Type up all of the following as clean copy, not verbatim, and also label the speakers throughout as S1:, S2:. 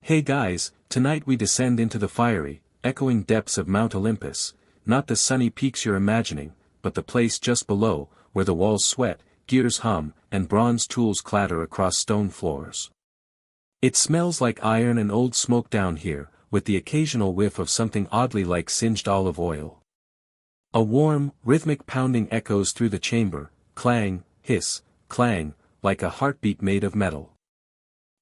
S1: Hey guys, tonight we descend into the fiery, echoing depths of Mount Olympus, not the sunny peaks you're imagining, but the place just below, where the walls sweat, gears hum, and bronze tools clatter across stone floors. It smells like iron and old smoke down here, with the occasional whiff of something oddly like singed olive oil. A warm, rhythmic pounding echoes through the chamber, clang, hiss, clang, like a heartbeat made of metal.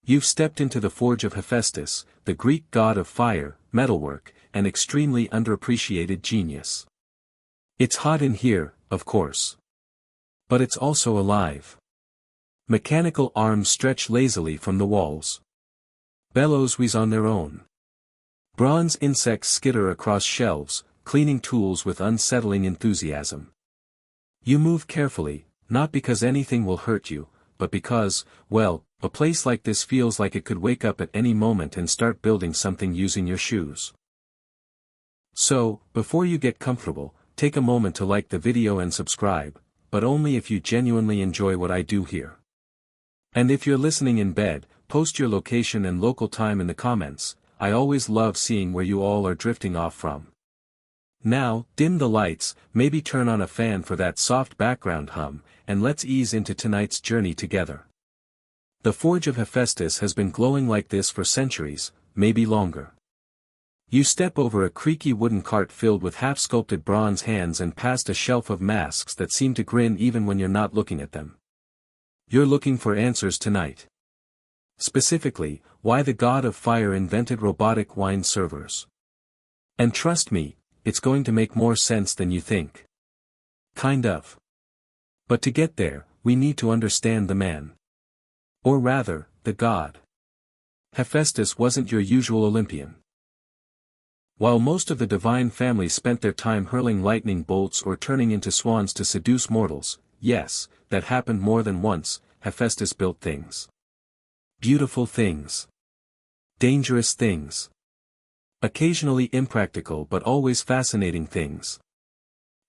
S1: You've stepped into the forge of Hephaestus, the Greek god of fire, metalwork, and extremely underappreciated genius. It's hot in here, of course. But it's also alive. Mechanical arms stretch lazily from the walls. Bellows wheeze on their own. Bronze insects skitter across shelves, cleaning tools with unsettling enthusiasm. You move carefully, not because anything will hurt you, but because, well, a place like this feels like it could wake up at any moment and start building something using your shoes. So, before you get comfortable, take a moment to like the video and subscribe, but only if you genuinely enjoy what I do here. And if you're listening in bed, post your location and local time in the comments. I always love seeing where you all are drifting off from. Now, dim the lights, maybe turn on a fan for that soft background hum, and let's ease into tonight's journey together. The forge of Hephaestus has been glowing like this for centuries, maybe longer. You step over a creaky wooden cart filled with half-sculpted bronze hands and past a shelf of masks that seem to grin even when you're not looking at them. You're looking for answers tonight. Specifically, why the god of fire invented robotic wine servers. And trust me, it's going to make more sense than you think. Kind of. But to get there, we need to understand the man. Or rather, the god. Hephaestus wasn't your usual Olympian. While most of the divine family spent their time hurling lightning bolts or turning into swans to seduce mortals, yes, that happened more than once, Hephaestus built things. Beautiful things. Dangerous things. Occasionally impractical but always fascinating things.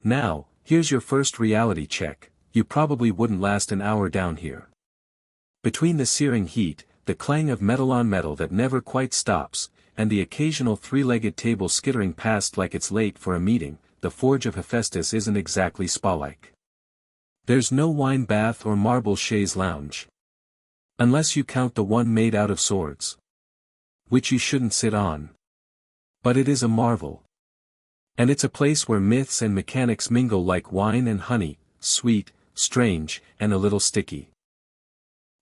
S1: Now, here's your first reality check, you probably wouldn't last an hour down here. Between the searing heat, the clang of metal on metal that never quite stops, and the occasional three-legged table skittering past like it's late for a meeting, the forge of Hephaestus isn't exactly spa-like. There's no wine bath or marble chaise lounge. Unless you count the one made out of swords. Which you shouldn't sit on. But it is a marvel. And it's a place where myths and mechanics mingle like wine and honey, sweet, strange, and a little sticky.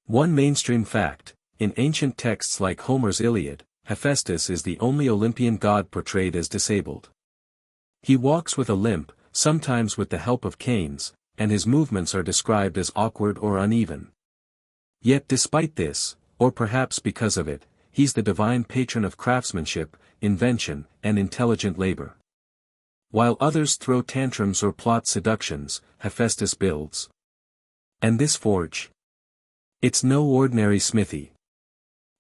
S1: One mainstream fact, in ancient texts like Homer's Iliad, Hephaestus is the only Olympian god portrayed as disabled. He walks with a limp, sometimes with the help of canes, and his movements are described as awkward or uneven. Yet despite this, or perhaps because of it, he's the divine patron of craftsmanship, invention, and intelligent labor. While others throw tantrums or plot seductions, Hephaestus builds. And this forge? It's no ordinary smithy.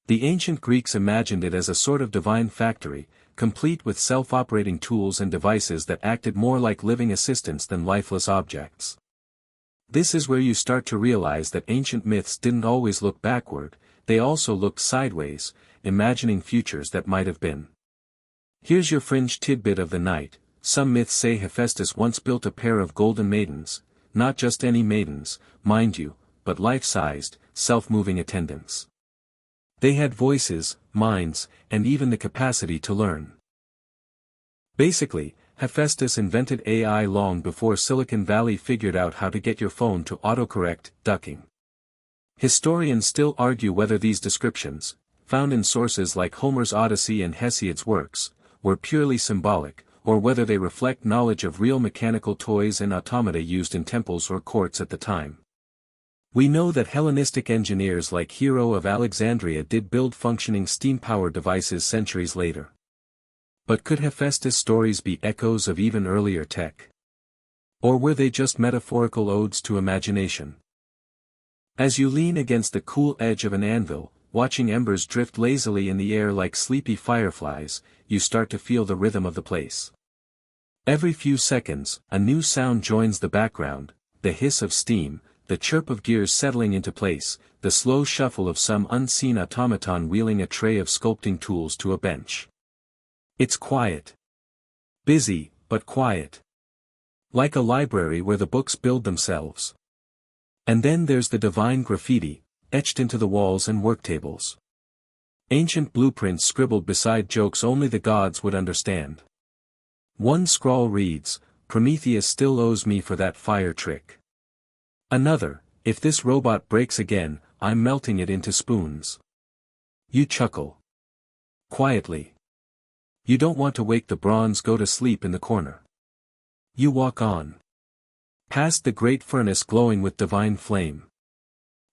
S1: The ancient Greeks imagined it as a sort of divine factory, complete with self-operating tools and devices that acted more like living assistants than lifeless objects. This is where you start to realize that ancient myths didn't always look backward, they also looked sideways, imagining futures that might have been. Here's your fringe tidbit of the night. Some myths say Hephaestus once built a pair of golden maidens, not just any maidens, mind you, but life-sized, self-moving attendants. They had voices, minds, and even the capacity to learn. Basically, Hephaestus invented AI long before Silicon Valley figured out how to get your phone to autocorrect ducking. Historians still argue whether these descriptions, found in sources like Homer's Odyssey and Hesiod's works, were purely symbolic, or whether they reflect knowledge of real mechanical toys and automata used in temples or courts at the time. We know that Hellenistic engineers like Hero of Alexandria did build functioning steam-powered devices centuries later. But could Hephaestus' stories be echoes of even earlier tech? Or were they just metaphorical odes to imagination? As you lean against the cool edge of an anvil, watching embers drift lazily in the air like sleepy fireflies, you start to feel the rhythm of the place. Every few seconds, a new sound joins the background, the hiss of steam, the chirp of gears settling into place, the slow shuffle of some unseen automaton wheeling a tray of sculpting tools to a bench. It's quiet. Busy, but quiet. Like a library where the books build themselves. And then there's the divine graffiti, etched into the walls and worktables. Ancient blueprints scribbled beside jokes only the gods would understand. One scrawl reads, "Prometheus still owes me for that fire trick." Another, "If this robot breaks again, I'm melting it into spoons." You chuckle. Quietly. You don't want to wake the bronze go to sleep in the corner. You walk on. Past the great furnace glowing with divine flame.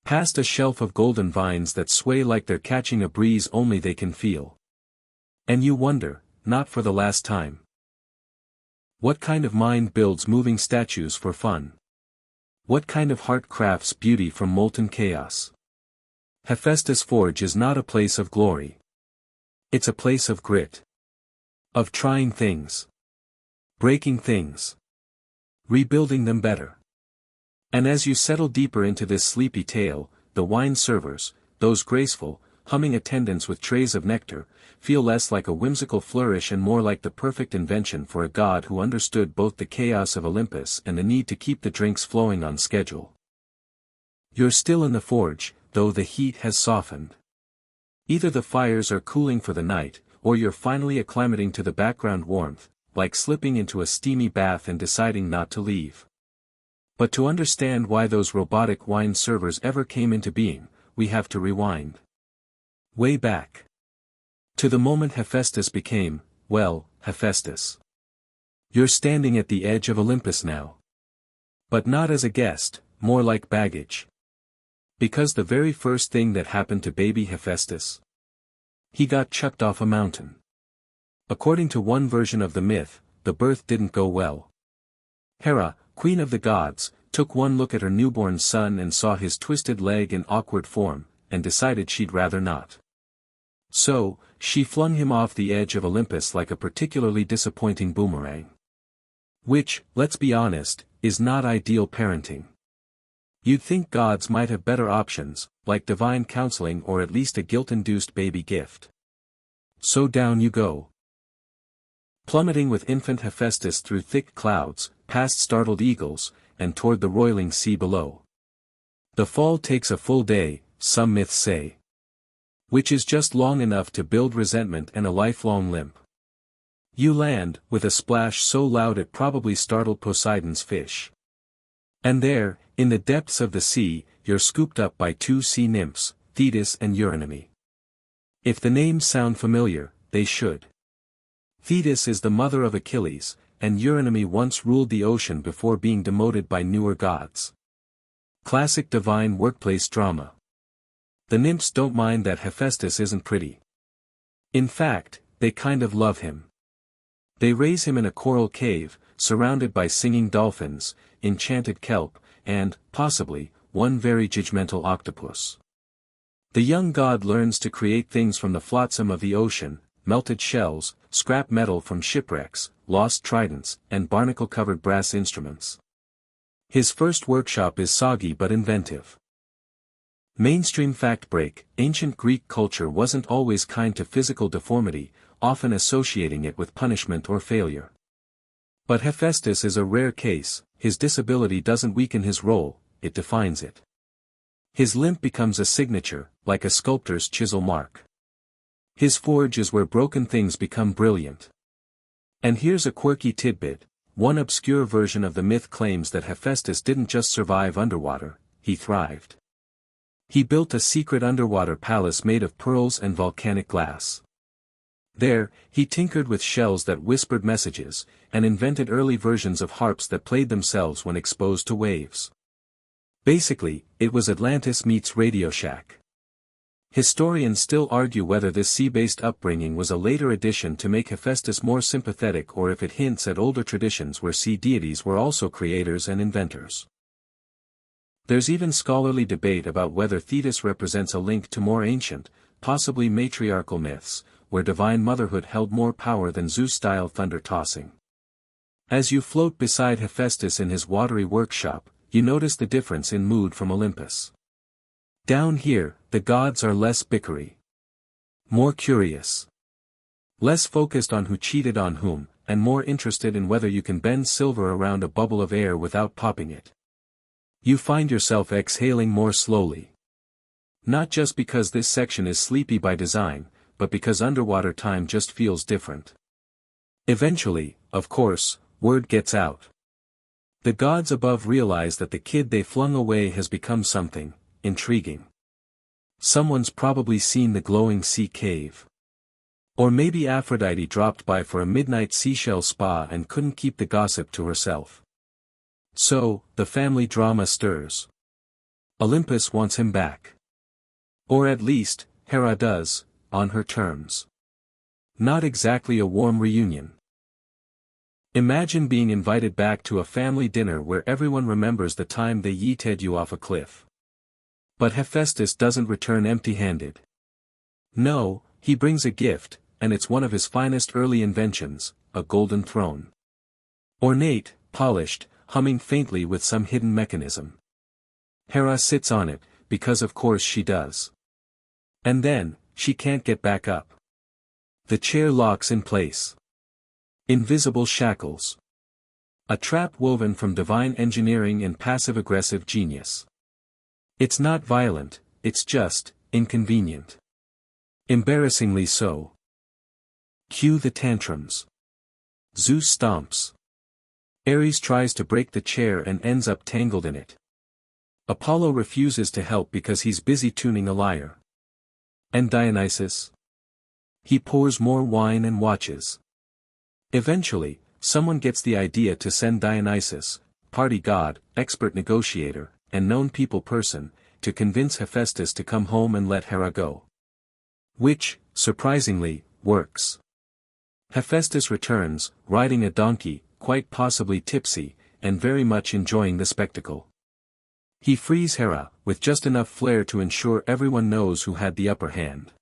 S1: Past a shelf of golden vines that sway like they're catching a breeze only they can feel. And you wonder, not for the last time. What kind of mind builds moving statues for fun? What kind of heart crafts beauty from molten chaos? Hephaestus' forge is not a place of glory. It's a place of grit. Of trying things. Breaking things. Rebuilding them better. And as you settle deeper into this sleepy tale, the wine servers, those graceful, humming attendants with trays of nectar, feel less like a whimsical flourish and more like the perfect invention for a god who understood both the chaos of Olympus and the need to keep the drinks flowing on schedule. You're still in the forge, though the heat has softened. Either the fires are cooling for the night, or you're finally acclimating to the background warmth, like slipping into a steamy bath and deciding not to leave. But to understand why those robotic wine servers ever came into being, we have to rewind. Way back. To the moment Hephaestus became, well, Hephaestus. You're standing at the edge of Olympus now. But not as a guest, more like baggage. Because the very first thing that happened to baby Hephaestus? He got chucked off a mountain. According to one version of the myth, the birth didn't go well. Hera, queen of the gods, took one look at her newborn son and saw his twisted leg and awkward form, and decided she'd rather not. So, she flung him off the edge of Olympus like a particularly disappointing boomerang. Which, let's be honest, is not ideal parenting. You'd think gods might have better options, like divine counseling or at least a guilt-induced baby gift. So down you go. Plummeting with infant Hephaestus through thick clouds, past startled eagles, and toward the roiling sea below. The fall takes a full day, some myths say. Which is just long enough to build resentment and a lifelong limp. You land, with a splash so loud it probably startled Poseidon's fish. And there, in the depths of the sea, you're scooped up by two sea nymphs, Thetis and Eurynomy. If the names sound familiar, they should. Thetis is the mother of Achilles, and Eurynomy once ruled the ocean before being demoted by newer gods. Classic divine workplace drama. The nymphs don't mind that Hephaestus isn't pretty. In fact, they kind of love him. They raise him in a coral cave, surrounded by singing dolphins, enchanted kelp, and, possibly, one very judgmental octopus. The young god learns to create things from the flotsam of the ocean, melted shells, scrap metal from shipwrecks, lost tridents, and barnacle-covered brass instruments. His first workshop is soggy but inventive. Mainstream fact break: ancient Greek culture wasn't always kind to physical deformity, often associating it with punishment or failure. But Hephaestus is a rare case. His disability doesn't weaken his role, it defines it. His limp becomes a signature, like a sculptor's chisel mark. His forge is where broken things become brilliant. And here's a quirky tidbit: one obscure version of the myth claims that Hephaestus didn't just survive underwater, he thrived. He built a secret underwater palace made of pearls and volcanic glass. There, he tinkered with shells that whispered messages, and invented early versions of harps that played themselves when exposed to waves. Basically, it was Atlantis meets Radio Shack. Historians still argue whether this sea-based upbringing was a later addition to make Hephaestus more sympathetic or if it hints at older traditions where sea deities were also creators and inventors. There's even scholarly debate about whether Thetis represents a link to more ancient, possibly matriarchal myths, where divine motherhood held more power than Zeus-style thunder-tossing. As you float beside Hephaestus in his watery workshop, you notice the difference in mood from Olympus. Down here, the gods are less bickery. More curious. Less focused on who cheated on whom, and more interested in whether you can bend silver around a bubble of air without popping it. You find yourself exhaling more slowly. Not just because this section is sleepy by design, but because underwater time just feels different. Eventually, of course, word gets out. The gods above realize that the kid they flung away has become something intriguing. Someone's probably seen the glowing sea cave. Or maybe Aphrodite dropped by for a midnight seashell spa and couldn't keep the gossip to herself. So, the family drama stirs. Olympus wants him back. Or at least, Hera does, on her terms. Not exactly a warm reunion. Imagine being invited back to a family dinner where everyone remembers the time they yeeted you off a cliff. But Hephaestus doesn't return empty-handed. No, he brings a gift, and it's one of his finest early inventions, a golden throne. Ornate, polished, humming faintly with some hidden mechanism. Hera sits on it, because of course she does. And then, she can't get back up. The chair locks in place. Invisible shackles. A trap woven from divine engineering and passive-aggressive genius. It's not violent, it's just inconvenient. Embarrassingly so. Cue the tantrums. Zeus stomps. Ares tries to break the chair and ends up tangled in it. Apollo refuses to help because he's busy tuning a lyre. And Dionysus? He pours more wine and watches. Eventually, someone gets the idea to send Dionysus, party god, expert negotiator, and known people person, to convince Hephaestus to come home and let Hera go. Which, surprisingly, works. Hephaestus returns, riding a donkey, quite possibly tipsy, and very much enjoying the spectacle. He frees Hera, with just enough flair to ensure everyone knows who had the upper hand.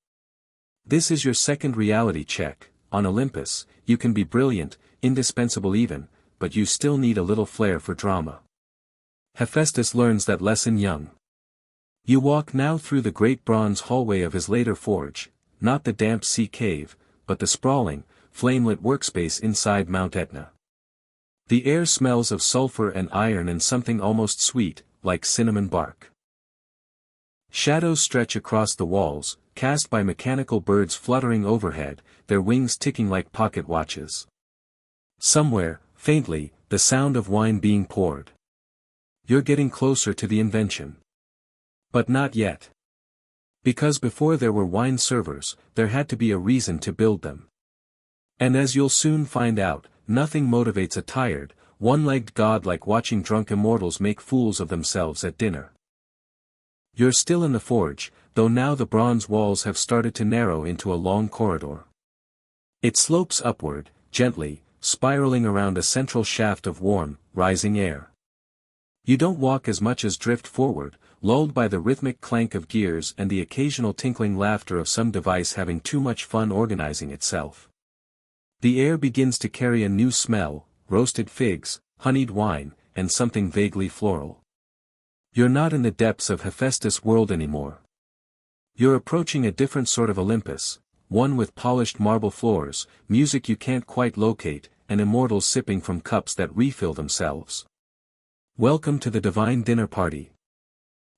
S1: This is your second reality check. On Olympus, you can be brilliant, indispensable even, but you still need a little flair for drama. Hephaestus learns that lesson young. You walk now through the great bronze hallway of his later forge, not the damp sea cave, but the sprawling, flame-lit workspace inside Mount Etna. The air smells of sulfur and iron and something almost sweet, like cinnamon bark. Shadows stretch across the walls, cast by mechanical birds fluttering overhead, their wings ticking like pocket watches. Somewhere, faintly, the sound of wine being poured. You're getting closer to the invention. But not yet. Because before there were wine servers, there had to be a reason to build them. And as you'll soon find out, nothing motivates a tired, one-legged god like watching drunk immortals make fools of themselves at dinner. You're still in the forge, though now the bronze walls have started to narrow into a long corridor. It slopes upward, gently, spiraling around a central shaft of warm, rising air. You don't walk as much as drift forward, lulled by the rhythmic clank of gears and the occasional tinkling laughter of some device having too much fun organizing itself. The air begins to carry a new smell, roasted figs, honeyed wine, and something vaguely floral. You're not in the depths of Hephaestus' world anymore. You're approaching a different sort of Olympus, one with polished marble floors, music you can't quite locate, and immortals sipping from cups that refill themselves. Welcome to the divine dinner party.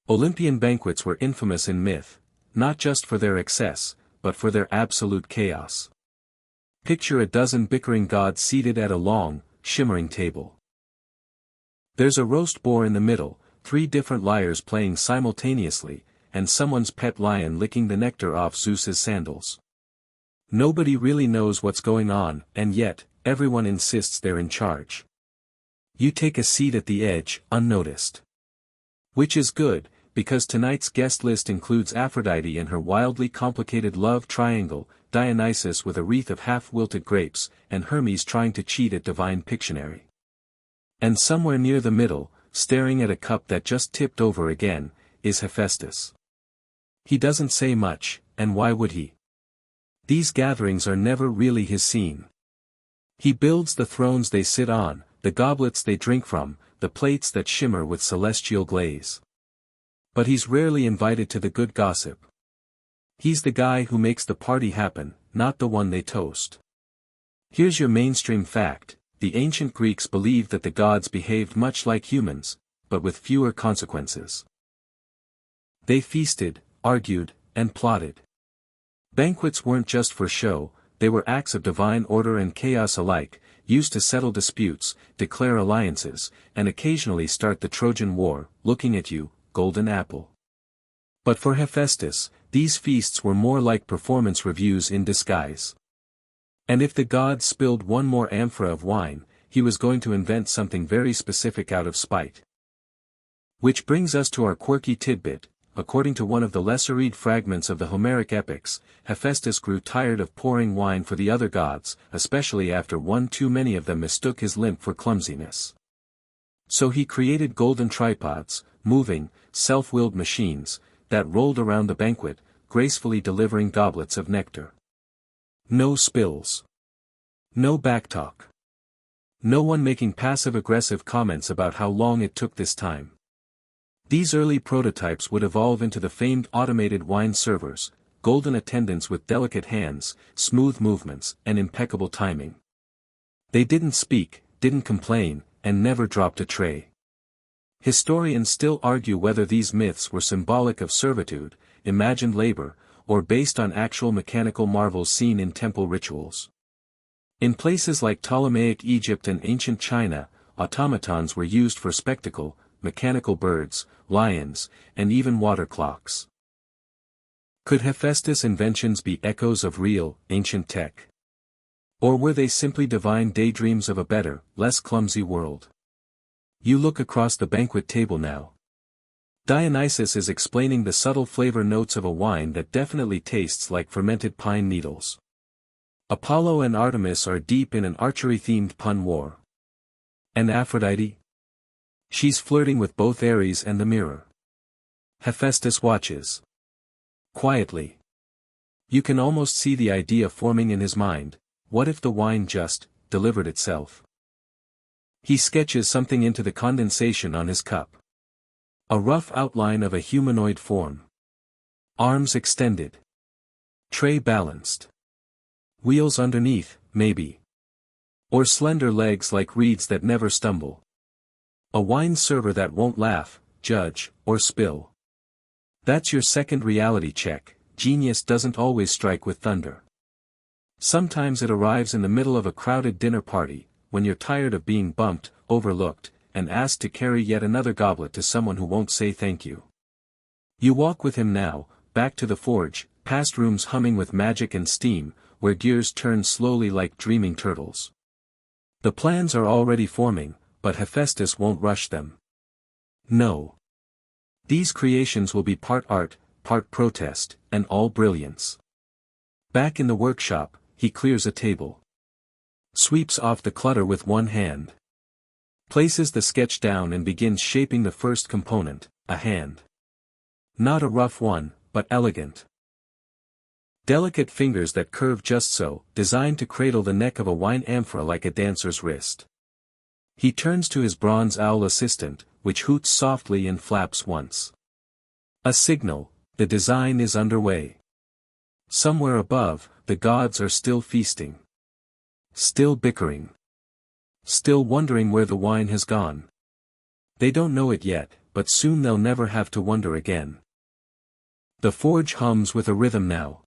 S1: Olympian banquets were infamous in myth, not just for their excess, but for their absolute chaos. Picture a dozen bickering gods seated at a long, shimmering table. There's a roast boar in the middle, 3 different lyres playing simultaneously, and someone's pet lion licking the nectar off Zeus's sandals. Nobody really knows what's going on, and yet, everyone insists they're in charge. You take a seat at the edge, unnoticed. Which is good, because tonight's guest list includes Aphrodite and her wildly complicated love triangle, Dionysus with a wreath of half-wilted grapes, and Hermes trying to cheat at divine Pictionary. And somewhere near the middle, staring at a cup that just tipped over again, is Hephaestus. He doesn't say much, and why would he? These gatherings are never really his scene. He builds the thrones they sit on, the goblets they drink from, the plates that shimmer with celestial glaze. But he's rarely invited to the good gossip. He's the guy who makes the party happen, not the one they toast. Here's your mainstream fact: the ancient Greeks believed that the gods behaved much like humans, but with fewer consequences. They feasted, argued, and plotted. Banquets weren't just for show, they were acts of divine order and chaos alike, used to settle disputes, declare alliances, and occasionally start the Trojan War. Looking at you, golden apple. But for Hephaestus, these feasts were more like performance reviews in disguise. And if the gods spilled one more amphora of wine, he was going to invent something very specific out of spite. Which brings us to our quirky tidbit. According to one of the lesser-read fragments of the Homeric epics, Hephaestus grew tired of pouring wine for the other gods, especially after one too many of them mistook his limp for clumsiness. So he created golden tripods, moving, self-willed machines, that rolled around the banquet, gracefully delivering goblets of nectar. No spills. No backtalk. No one making passive-aggressive comments about how long it took this time. These early prototypes would evolve into the famed automated wine servers, golden attendants with delicate hands, smooth movements, and impeccable timing. They didn't speak, didn't complain, and never dropped a tray. Historians still argue whether these myths were symbolic of servitude, imagined labor, or based on actual mechanical marvels seen in temple rituals. In places like Ptolemaic Egypt and ancient China, automatons were used for spectacle, mechanical birds, lions, and even water clocks. Could Hephaestus' inventions be echoes of real, ancient tech? Or were they simply divine daydreams of a better, less clumsy world? You look across the banquet table now. Dionysus is explaining the subtle flavor notes of a wine that definitely tastes like fermented pine needles. Apollo and Artemis are deep in an archery-themed pun war. And Aphrodite? She's flirting with both Ares and the mirror. Hephaestus watches. Quietly. You can almost see the idea forming in his mind: what if the wine just delivered itself? He sketches something into the condensation on his cup. A rough outline of a humanoid form. Arms extended. Tray balanced. Wheels underneath, maybe. Or slender legs like reeds that never stumble. A wine server that won't laugh, judge, or spill. That's your second reality check. Genius doesn't always strike with thunder. Sometimes it arrives in the middle of a crowded dinner party, when you're tired of being bumped, overlooked, and asked to carry yet another goblet to someone who won't say thank you. You walk with him now, back to the forge, past rooms humming with magic and steam, where gears turn slowly like dreaming turtles. The plans are already forming, but Hephaestus won't rush them. No. These creations will be part art, part protest, and all brilliance. Back in the workshop, he clears a table. Sweeps off the clutter with one hand. Places the sketch down and begins shaping the first component, a hand. Not a rough one, but elegant. Delicate fingers that curve just so, designed to cradle the neck of a wine amphora like a dancer's wrist. He turns to his bronze owl assistant, which hoots softly and flaps once. A signal: the design is underway. Somewhere above, the gods are still feasting. Still bickering. Still wondering where the wine has gone. They don't know it yet, but soon they'll never have to wonder again. The forge hums with a rhythm now.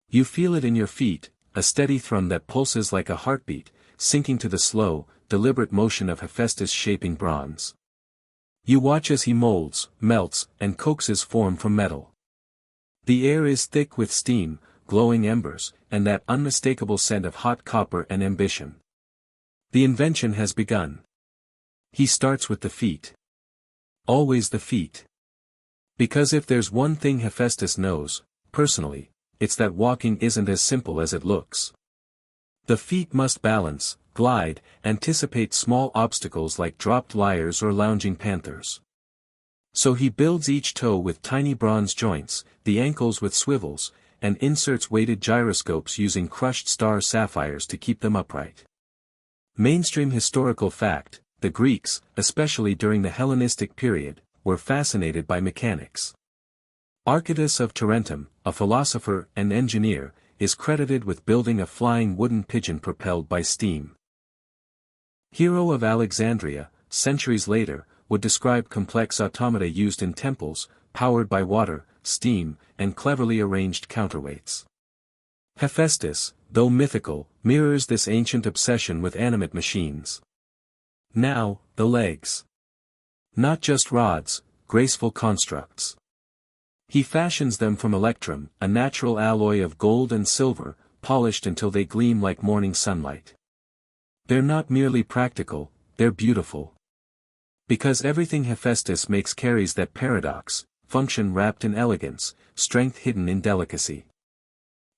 S1: You feel it in your feet, a steady thrum that pulses like a heartbeat, sinking to the slow, deliberate motion of Hephaestus shaping bronze. You watch as he molds, melts, and coaxes form from metal. The air is thick with steam, glowing embers, and that unmistakable scent of hot copper and ambition. The invention has begun. He starts with the feet. Always the feet. Because if there's one thing Hephaestus knows, personally, it's that walking isn't as simple as it looks. The feet must balance, glide, anticipate small obstacles like dropped lyres or lounging panthers. So he builds each toe with tiny bronze joints, the ankles with swivels, and inserts weighted gyroscopes using crushed star sapphires to keep them upright. Mainstream historical fact: the Greeks, especially during the Hellenistic period, were fascinated by mechanics. Archytas of Tarentum, a philosopher and engineer, is credited with building a flying wooden pigeon propelled by steam. Hero of Alexandria, centuries later, would describe complex automata used in temples, powered by water, steam, and cleverly arranged counterweights. Hephaestus, though mythical, mirrors this ancient obsession with animate machines. Now, the legs. Not just rods, graceful constructs. He fashions them from electrum, a natural alloy of gold and silver, polished until they gleam like morning sunlight. They're not merely practical, they're beautiful. Because everything Hephaestus makes carries that paradox, function wrapped in elegance, strength hidden in delicacy.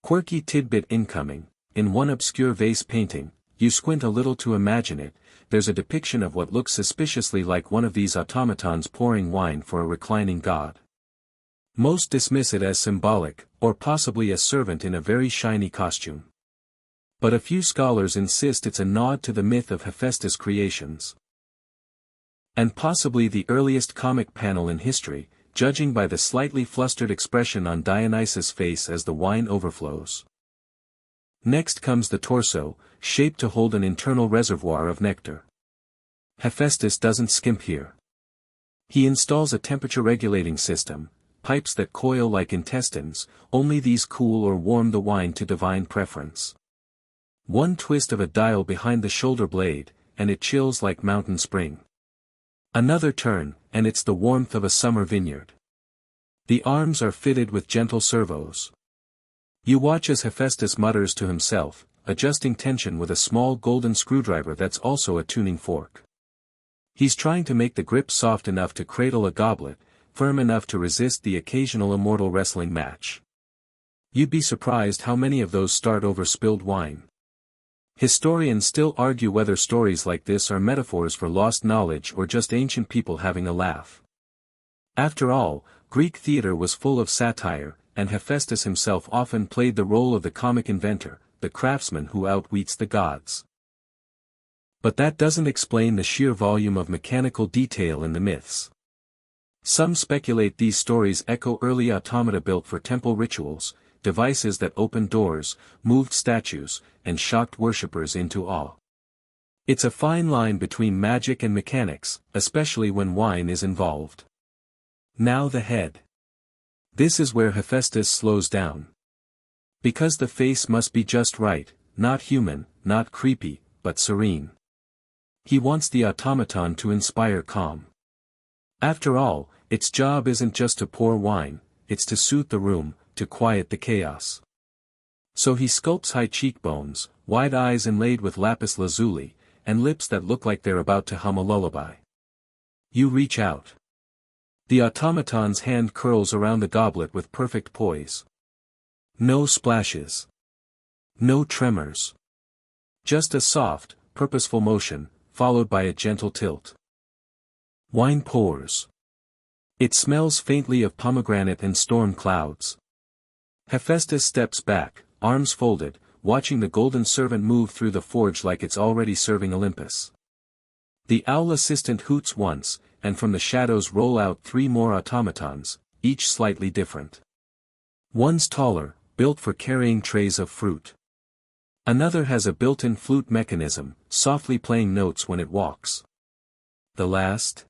S1: Quirky tidbit incoming: in one obscure vase painting, you squint a little to imagine it, there's a depiction of what looks suspiciously like one of these automatons pouring wine for a reclining god. Most dismiss it as symbolic, or possibly a servant in a very shiny costume. But a few scholars insist it's a nod to the myth of Hephaestus' creations. And possibly the earliest comic panel in history, judging by the slightly flustered expression on Dionysus' face as the wine overflows. Next comes the torso, shaped to hold an internal reservoir of nectar. Hephaestus doesn't skimp here. He installs a temperature-regulating system, pipes that coil like intestines, only these cool or warm the wine to divine preference. One twist of a dial behind the shoulder blade, and it chills like mountain spring. Another turn, and it's the warmth of a summer vineyard. The arms are fitted with gentle servos. You watch as Hephaestus mutters to himself, adjusting tension with a small golden screwdriver that's also a tuning fork. He's trying to make the grip soft enough to cradle a goblet, firm enough to resist the occasional immortal wrestling match. You'd be surprised how many of those start over spilled wine. Historians still argue whether stories like this are metaphors for lost knowledge or just ancient people having a laugh. After all, Greek theater was full of satire, and Hephaestus himself often played the role of the comic inventor, the craftsman who outwits the gods. But that doesn't explain the sheer volume of mechanical detail in the myths. Some speculate these stories echo early automata built for temple rituals, devices that opened doors, moved statues, and shocked worshippers into awe. It's a fine line between magic and mechanics, especially when wine is involved. Now the head. This is where Hephaestus slows down. Because the face must be just right, not human, not creepy, but serene. He wants the automaton to inspire calm. After all, its job isn't just to pour wine, it's to soothe the room, to quiet the chaos. So he sculpts high cheekbones, wide eyes inlaid with lapis lazuli, and lips that look like they're about to hum a lullaby. You reach out. The automaton's hand curls around the goblet with perfect poise. No splashes. No tremors. Just a soft, purposeful motion, followed by a gentle tilt. Wine pours. It smells faintly of pomegranate and storm clouds. Hephaestus steps back, arms folded, watching the golden servant move through the forge like it's already serving Olympus. The owl assistant hoots once, and from the shadows roll out 3 more automatons, each slightly different. One's taller, built for carrying trays of fruit. Another has a built-in flute mechanism, softly playing notes when it walks. The last?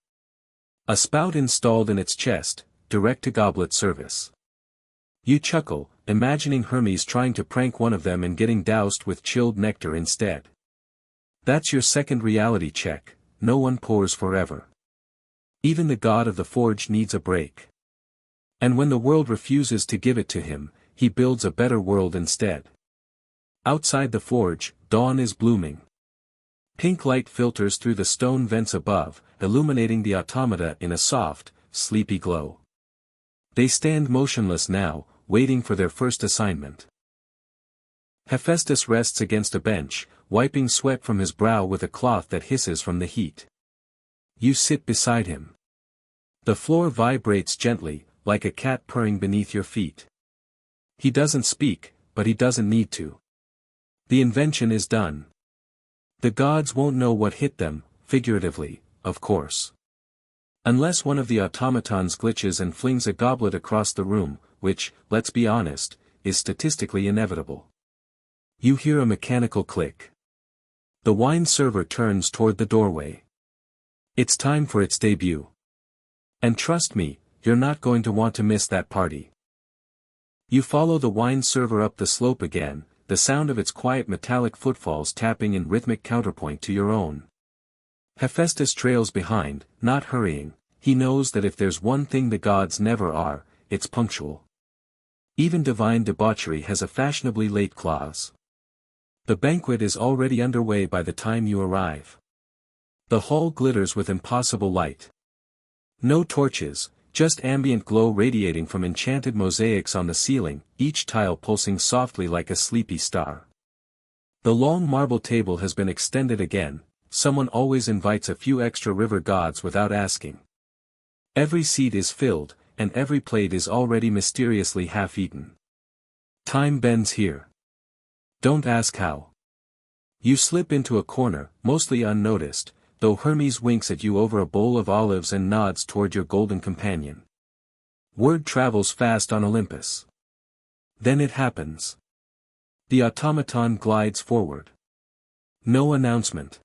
S1: A spout installed in its chest, direct-to-goblet service. You chuckle, imagining Hermes trying to prank one of them and getting doused with chilled nectar instead. That's your second reality check: no one pours forever. Even the god of the forge needs a break. And when the world refuses to give it to him, he builds a better world instead. Outside the forge, dawn is blooming. Pink light filters through the stone vents above, illuminating the automata in a soft, sleepy glow. They stand motionless now, waiting for their first assignment. Hephaestus rests against a bench, wiping sweat from his brow with a cloth that hisses from the heat. You sit beside him. The floor vibrates gently, like a cat purring beneath your feet. He doesn't speak, but he doesn't need to. The invention is done. The gods won't know what hit them, figuratively, of course. Unless one of the automatons glitches and flings a goblet across the room, which, let's be honest, is statistically inevitable. You hear a mechanical click. The wine server turns toward the doorway. It's time for its debut. And trust me, you're not going to want to miss that party. You follow the wine server up the slope again, the sound of its quiet metallic footfalls tapping in rhythmic counterpoint to your own. Hephaestus trails behind, not hurrying. He knows that if there's one thing the gods never are, it's punctual. Even divine debauchery has a fashionably late clause. The banquet is already underway by the time you arrive. The hall glitters with impossible light. No torches, just ambient glow radiating from enchanted mosaics on the ceiling, each tile pulsing softly like a sleepy star. The long marble table has been extended again. Someone always invites a few extra river gods without asking. Every seat is filled, and every plate is already mysteriously half-eaten. Time bends here. Don't ask how. You slip into a corner, mostly unnoticed, though Hermes winks at you over a bowl of olives and nods toward your golden companion. Word travels fast on Olympus. Then it happens. The automaton glides forward. No announcement.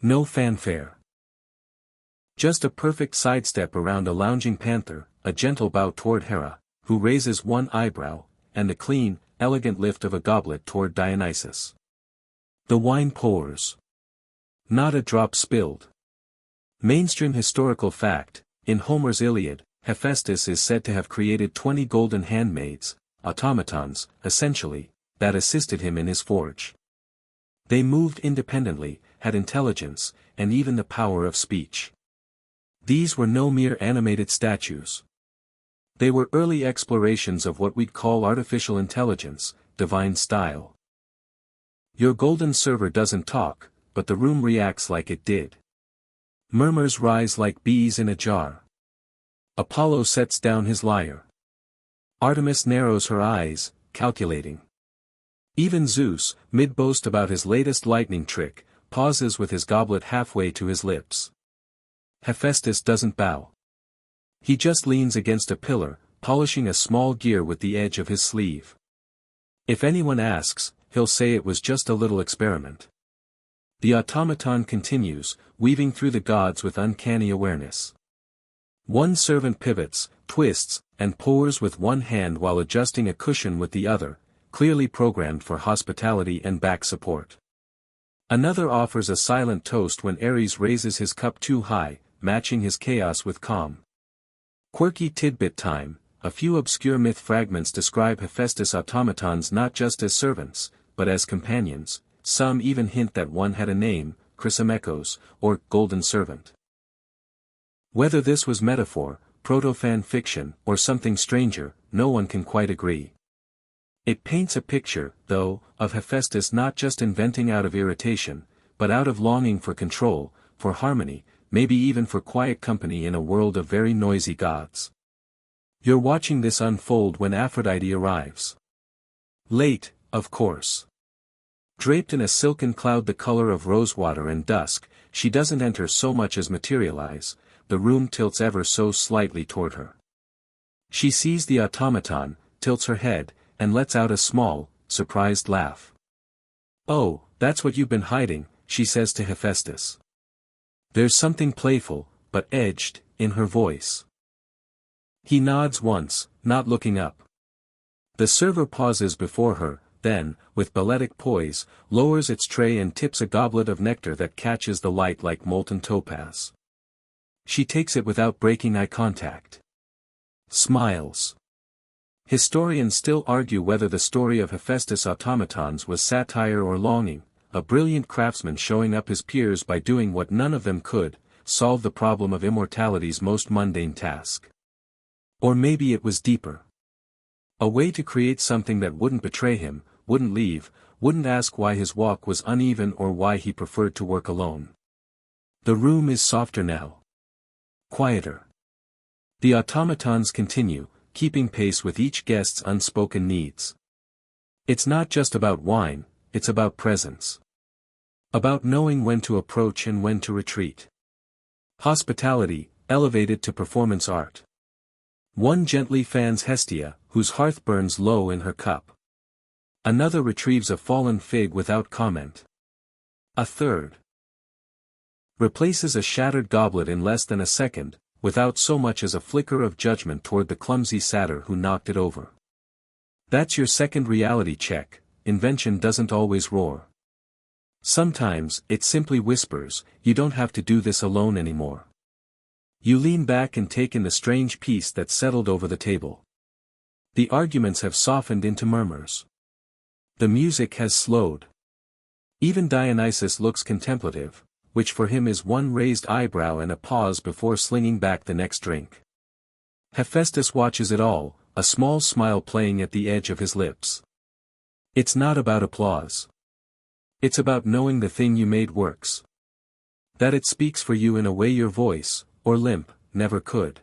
S1: No fanfare. Just a perfect sidestep around a lounging panther, a gentle bow toward Hera, who raises one eyebrow, and a clean, elegant lift of a goblet toward Dionysus. The wine pours. Not a drop spilled. Mainstream historical fact, in Homer's Iliad, Hephaestus is said to have created 20 golden handmaids, automatons, essentially, that assisted him in his forge. They moved independently, had intelligence, and even the power of speech. These were no mere animated statues. They were early explorations of what we'd call artificial intelligence, divine style. Your golden server doesn't talk, but the room reacts like it did. Murmurs rise like bees in a jar. Apollo sets down his lyre. Artemis narrows her eyes, calculating. Even Zeus, mid-boast about his latest lightning trick, pauses with his goblet halfway to his lips. Hephaestus doesn't bow. He just leans against a pillar, polishing a small gear with the edge of his sleeve. If anyone asks, he'll say it was just a little experiment. The automaton continues, weaving through the gods with uncanny awareness. One servant pivots, twists, and pours with one hand while adjusting a cushion with the other, clearly programmed for hospitality and back support. Another offers a silent toast when Ares raises his cup too high, matching his chaos with calm. Quirky tidbit time, a few obscure myth fragments describe Hephaestus automatons not just as servants, but as companions. Some even hint that one had a name, Chrysomechos, or golden servant. Whether this was metaphor, proto-fan fiction, or something stranger, no one can quite agree. It paints a picture, though, of Hephaestus not just inventing out of irritation, but out of longing for control, for harmony, maybe even for quiet company in a world of very noisy gods. You're watching this unfold when Aphrodite arrives. Late, of course. Draped in a silken cloud the color of rosewater and dusk, she doesn't enter so much as materialize, the room tilts ever so slightly toward her. She sees the automaton, tilts her head, and lets out a small, surprised laugh. "Oh, that's what you've been hiding," she says to Hephaestus. There's something playful, but edged, in her voice. He nods once, not looking up. The server pauses before her, then, with balletic poise, lowers its tray and tips a goblet of nectar that catches the light like molten topaz. She takes it without breaking eye contact. Smiles. Historians still argue whether the story of Hephaestus' automatons was satire or longing, a brilliant craftsman showing up his peers by doing what none of them could, solve the problem of immortality's most mundane task. Or maybe it was deeper. A way to create something that wouldn't betray him, wouldn't leave, wouldn't ask why his walk was uneven or why he preferred to work alone. The room is softer now. Quieter. The automatons continue, keeping pace with each guest's unspoken needs. It's not just about wine, it's about presence. About knowing when to approach and when to retreat. Hospitality, elevated to performance art. One gently fans Hestia, whose hearth burns low in her cup. Another retrieves a fallen fig without comment. A third replaces a shattered goblet in less than a second, without so much as a flicker of judgment toward the clumsy satyr who knocked it over. That's your second reality check. Invention doesn't always roar. Sometimes, it simply whispers, you don't have to do this alone anymore. You lean back and take in the strange peace that settled over the table. The arguments have softened into murmurs. The music has slowed. Even Dionysus looks contemplative, which for him is one raised eyebrow and a pause before slinging back the next drink. Hephaestus watches it all, a small smile playing at the edge of his lips. It's not about applause. It's about knowing the thing you made works. That it speaks for you in a way your voice, or limp, never could.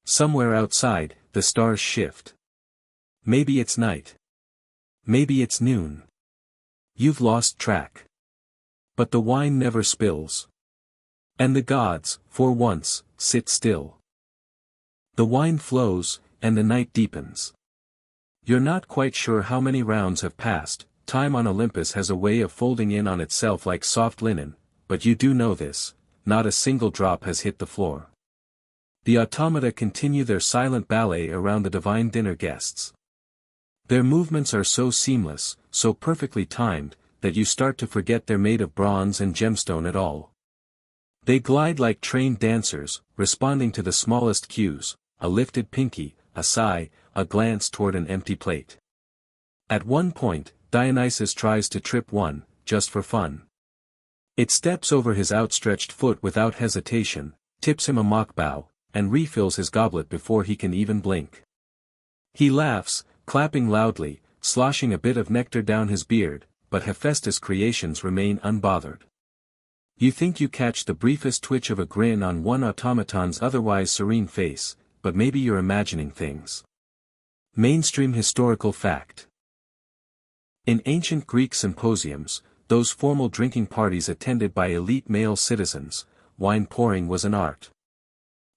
S1: Somewhere outside, the stars shift. Maybe it's night. Maybe it's noon. You've lost track. But the wine never spills. And the gods, for once, sit still. The wine flows, and the night deepens. You're not quite sure how many rounds have passed. Time on Olympus has a way of folding in on itself like soft linen, but you do know this, not a single drop has hit the floor. The automata continue their silent ballet around the divine dinner guests. Their movements are so seamless, so perfectly timed, that you start to forget they're made of bronze and gemstone at all. They glide like trained dancers, responding to the smallest cues, a lifted pinky, a sigh, a glance toward an empty plate. At one point, Dionysus tries to trip one, just for fun. It steps over his outstretched foot without hesitation, tips him a mock bow, and refills his goblet before he can even blink. He laughs, clapping loudly, sloshing a bit of nectar down his beard, but Hephaestus' creations remain unbothered. You think you catch the briefest twitch of a grin on one automaton's otherwise serene face, but maybe you're imagining things. Mainstream historical fact. In ancient Greek symposiums, those formal drinking parties attended by elite male citizens, wine pouring was an art.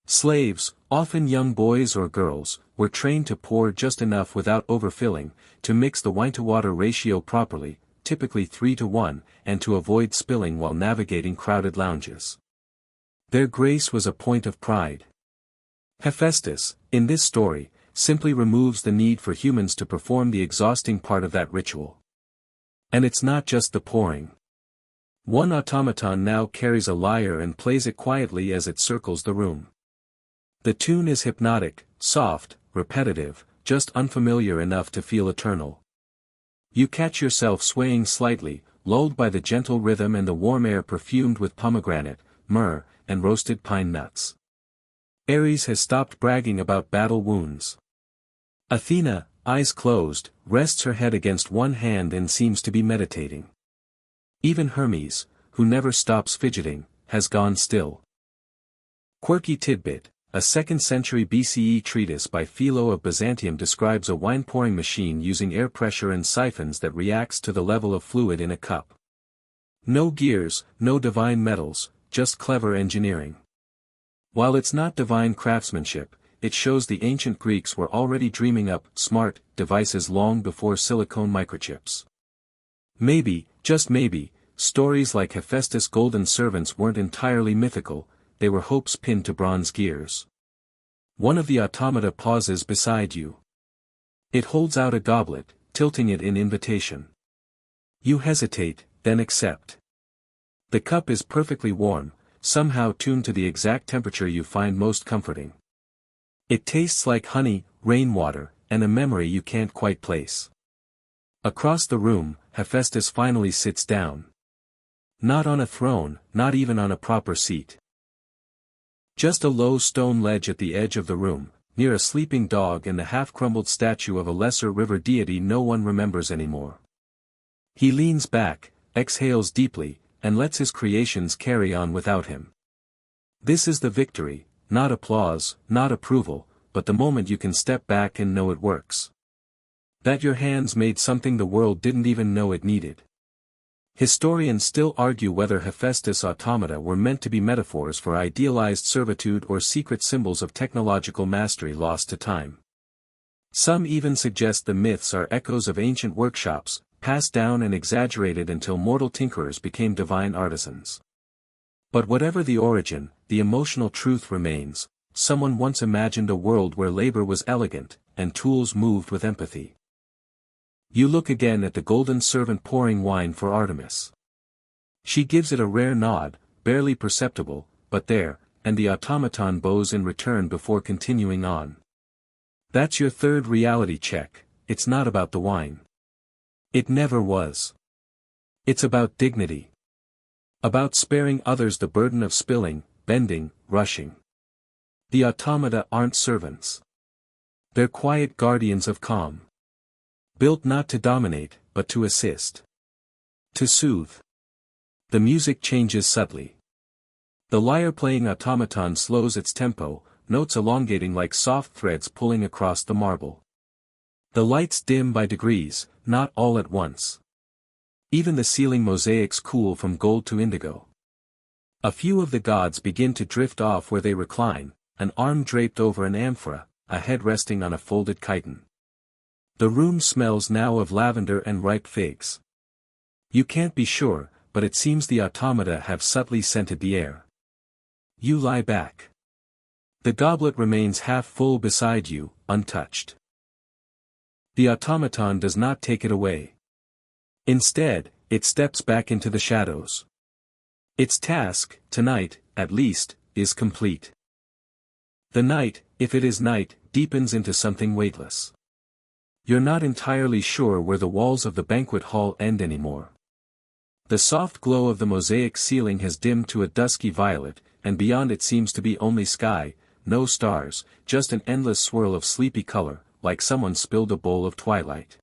S1: Slaves, often young boys or girls, were trained to pour just enough without overfilling, to mix the wine-to-water ratio properly, typically 3-to-1, and to avoid spilling while navigating crowded lounges. Their grace was a point of pride. Hephaestus, in this story, simply removes the need for humans to perform the exhausting part of that ritual. And it's not just the pouring. One automaton now carries a lyre and plays it quietly as it circles the room. The tune is hypnotic, soft, repetitive, just unfamiliar enough to feel eternal. You catch yourself swaying slightly, lulled by the gentle rhythm and the warm air perfumed with pomegranate, myrrh, and roasted pine nuts. Ares has stopped bragging about battle wounds. Athena, eyes closed, rests her head against one hand and seems to be meditating. Even Hermes, who never stops fidgeting, has gone still. Quirky tidbit, a 2nd century BCE treatise by Philo of Byzantium describes a wine-pouring machine using air pressure and siphons that reacts to the level of fluid in a cup. No gears, no divine metals, just clever engineering. While it's not divine craftsmanship, it shows the ancient Greeks were already dreaming up smart devices long before silicone microchips. Maybe, just maybe, stories like Hephaestus' golden servants weren't entirely mythical, they were hopes pinned to bronze gears. One of the automata pauses beside you. It holds out a goblet, tilting it in invitation. You hesitate, then accept. The cup is perfectly warm, somehow tuned to the exact temperature you find most comforting. It tastes like honey, rainwater, and a memory you can't quite place. Across the room, Hephaestus finally sits down. Not on a throne, not even on a proper seat. Just a low stone ledge at the edge of the room, near a sleeping dog and the half-crumbled statue of a lesser river deity no one remembers anymore. He leans back, exhales deeply, and lets his creations carry on without him. This is the victory, not applause, not approval, but the moment you can step back and know it works. That your hands made something the world didn't even know it needed. Historians still argue whether Hephaestus' automata were meant to be metaphors for idealized servitude or secret symbols of technological mastery lost to time. Some even suggest the myths are echoes of ancient workshops, passed down and exaggerated until mortal tinkerers became divine artisans. But whatever the origin, the emotional truth remains: someone once imagined a world where labor was elegant, and tools moved with empathy. You look again at the golden servant pouring wine for Artemis. She gives it a rare nod, barely perceptible, but there, and the automaton bows in return before continuing on. That's your third reality check. It's not about the wine. It never was. It's about dignity. About sparing others the burden of spilling, bending, rushing. The automata aren't servants. They're quiet guardians of calm. Built not to dominate, but to assist. To soothe. The music changes subtly. The lyre-playing automaton slows its tempo, notes elongating like soft threads pulling across the marble. The lights dim by degrees, not all at once. Even the ceiling mosaics cool from gold to indigo. A few of the gods begin to drift off where they recline, an arm draped over an amphora, a head resting on a folded chiton. The room smells now of lavender and ripe figs. You can't be sure, but it seems the automata have subtly scented the air. You lie back. The goblet remains half full beside you, untouched. The automaton does not take it away. Instead, it steps back into the shadows. Its task, tonight, at least, is complete. The night, if it is night, deepens into something weightless. You're not entirely sure where the walls of the banquet hall end anymore. The soft glow of the mosaic ceiling has dimmed to a dusky violet, and beyond it seems to be only sky, no stars, just an endless swirl of sleepy color, like someone spilled a bowl of twilight.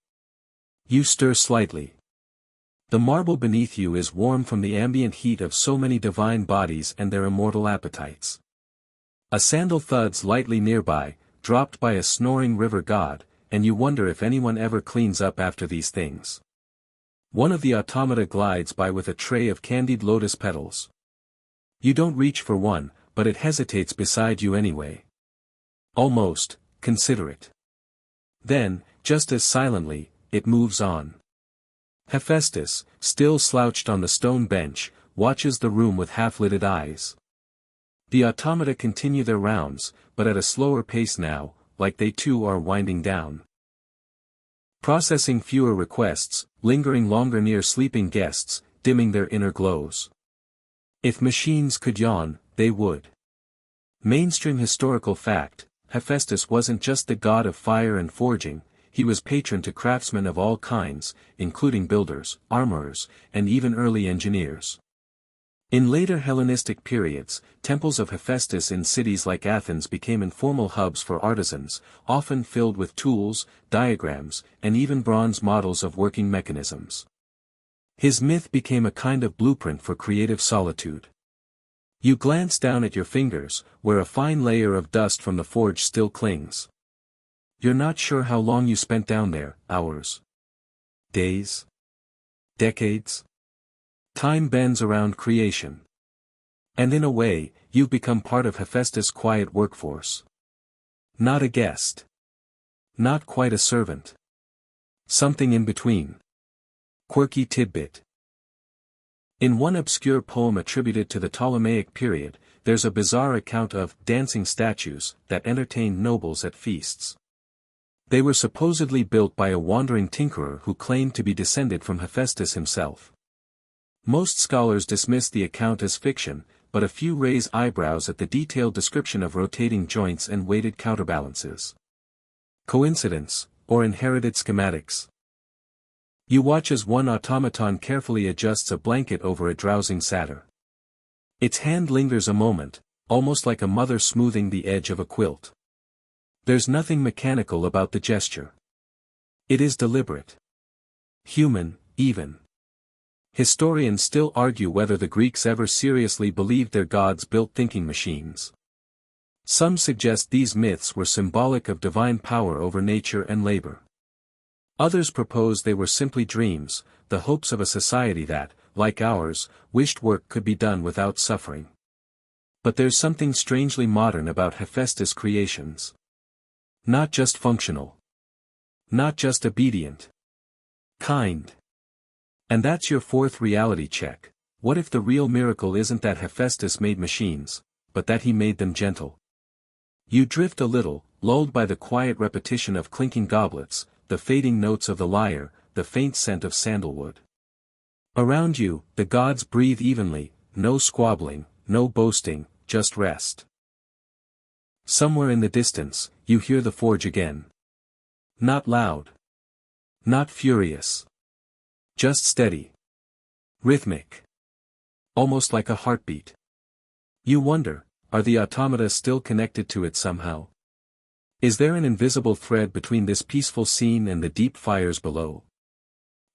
S1: You stir slightly. The marble beneath you is warm from the ambient heat of so many divine bodies and their immortal appetites. A sandal thuds lightly nearby, dropped by a snoring river god, and you wonder if anyone ever cleans up after these things. One of the automata glides by with a tray of candied lotus petals. You don't reach for one, but it hesitates beside you anyway. Almost, considerate. Then, just as silently, it moves on. Hephaestus, still slouched on the stone bench, watches the room with half-lidded eyes. The automata continue their rounds, but at a slower pace now, like they too are winding down. Processing fewer requests, lingering longer near sleeping guests, dimming their inner glows. If machines could yawn, they would. Mainstream historical fact: Hephaestus wasn't just the god of fire and forging, he was patron to craftsmen of all kinds, including builders, armorers, and even early engineers. In later Hellenistic periods, temples of Hephaestus in cities like Athens became informal hubs for artisans, often filled with tools, diagrams, and even bronze models of working mechanisms. His myth became a kind of blueprint for creative solitude. You glance down at your fingers, where a fine layer of dust from the forge still clings. You're not sure how long you spent down there, hours. Days? Decades? Time bends around creation. And in a way, you've become part of Hephaestus' quiet workforce. Not a guest. Not quite a servant. Something in between. Quirky tidbit. In one obscure poem attributed to the Ptolemaic period, there's a bizarre account of dancing statues that entertained nobles at feasts. They were supposedly built by a wandering tinkerer who claimed to be descended from Hephaestus himself. Most scholars dismiss the account as fiction, but a few raise eyebrows at the detailed description of rotating joints and weighted counterbalances. Coincidence, or inherited schematics? You watch as one automaton carefully adjusts a blanket over a drowsing satyr. Its hand lingers a moment, almost like a mother smoothing the edge of a quilt. There's nothing mechanical about the gesture. It is deliberate. Human, even. Historians still argue whether the Greeks ever seriously believed their gods built thinking machines. Some suggest these myths were symbolic of divine power over nature and labor. Others propose they were simply dreams, the hopes of a society that, like ours, wished work could be done without suffering. But there's something strangely modern about Hephaestus' creations. Not just functional. Not just obedient. Kind. And that's your fourth reality check. What if the real miracle isn't that Hephaestus made machines, but that he made them gentle? You drift a little, lulled by the quiet repetition of clinking goblets, the fading notes of the lyre, the faint scent of sandalwood. Around you, the gods breathe evenly, no squabbling, no boasting, just rest. Somewhere in the distance, you hear the forge again. Not loud. Not furious. Just steady. Rhythmic. Almost like a heartbeat. You wonder, are the automata still connected to it somehow? Is there an invisible thread between this peaceful scene and the deep fires below?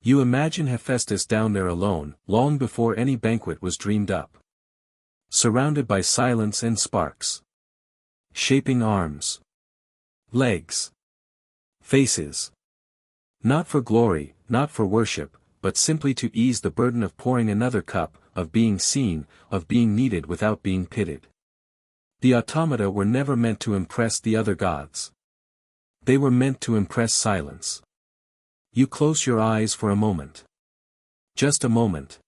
S1: You imagine Hephaestus down there alone, long before any banquet was dreamed up. Surrounded by silence and sparks. Shaping arms. Legs. Faces. Not for glory, not for worship, but simply to ease the burden of pouring another cup, of being seen, of being needed without being pitied. The automata were never meant to impress the other gods. They were meant to impress silence. You close your eyes for a moment. Just a moment.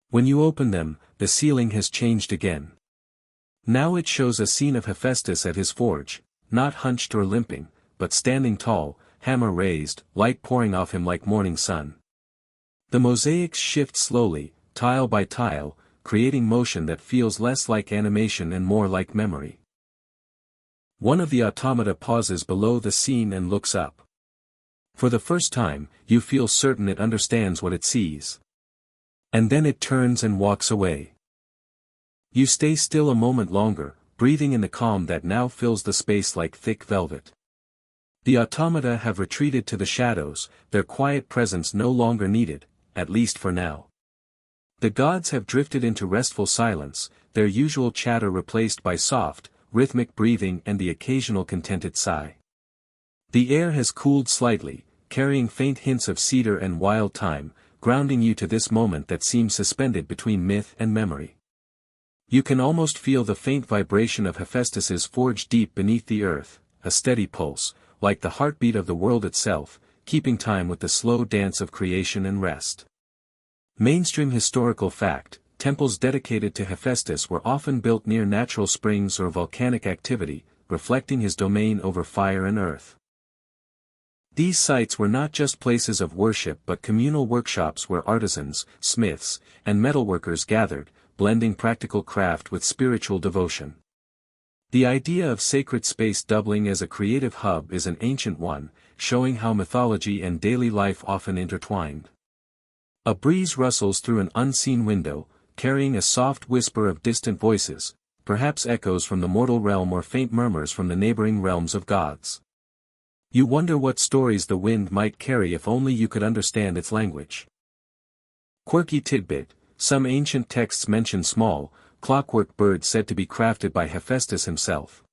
S1: When you open them, the ceiling has changed again. Now it shows a scene of Hephaestus at his forge, not hunched or limping, but standing tall, hammer raised, light pouring off him like morning sun. The mosaics shift slowly, tile by tile, creating motion that feels less like animation and more like memory. One of the automata pauses below the scene and looks up. For the first time, you feel certain it understands what it sees. And then it turns and walks away. You stay still a moment longer, breathing in the calm that now fills the space like thick velvet. The automata have retreated to the shadows, their quiet presence no longer needed, at least for now. The gods have drifted into restful silence, their usual chatter replaced by soft, rhythmic breathing and the occasional contented sigh. The air has cooled slightly, carrying faint hints of cedar and wild thyme, grounding you to this moment that seems suspended between myth and memory. You can almost feel the faint vibration of Hephaestus's forge deep beneath the earth, a steady pulse, like the heartbeat of the world itself, keeping time with the slow dance of creation and rest. Mainstream historical fact, temples dedicated to Hephaestus were often built near natural springs or volcanic activity, reflecting his domain over fire and earth. These sites were not just places of worship but communal workshops where artisans, smiths, and metalworkers gathered, blending practical craft with spiritual devotion. The idea of sacred space doubling as a creative hub is an ancient one, showing how mythology and daily life often intertwined. A breeze rustles through an unseen window, carrying a soft whisper of distant voices, perhaps echoes from the mortal realm or faint murmurs from the neighboring realms of gods. You wonder what stories the wind might carry if only you could understand its language. Quirky tidbit, some ancient texts mention small, clockwork birds said to be crafted by Hephaestus himself.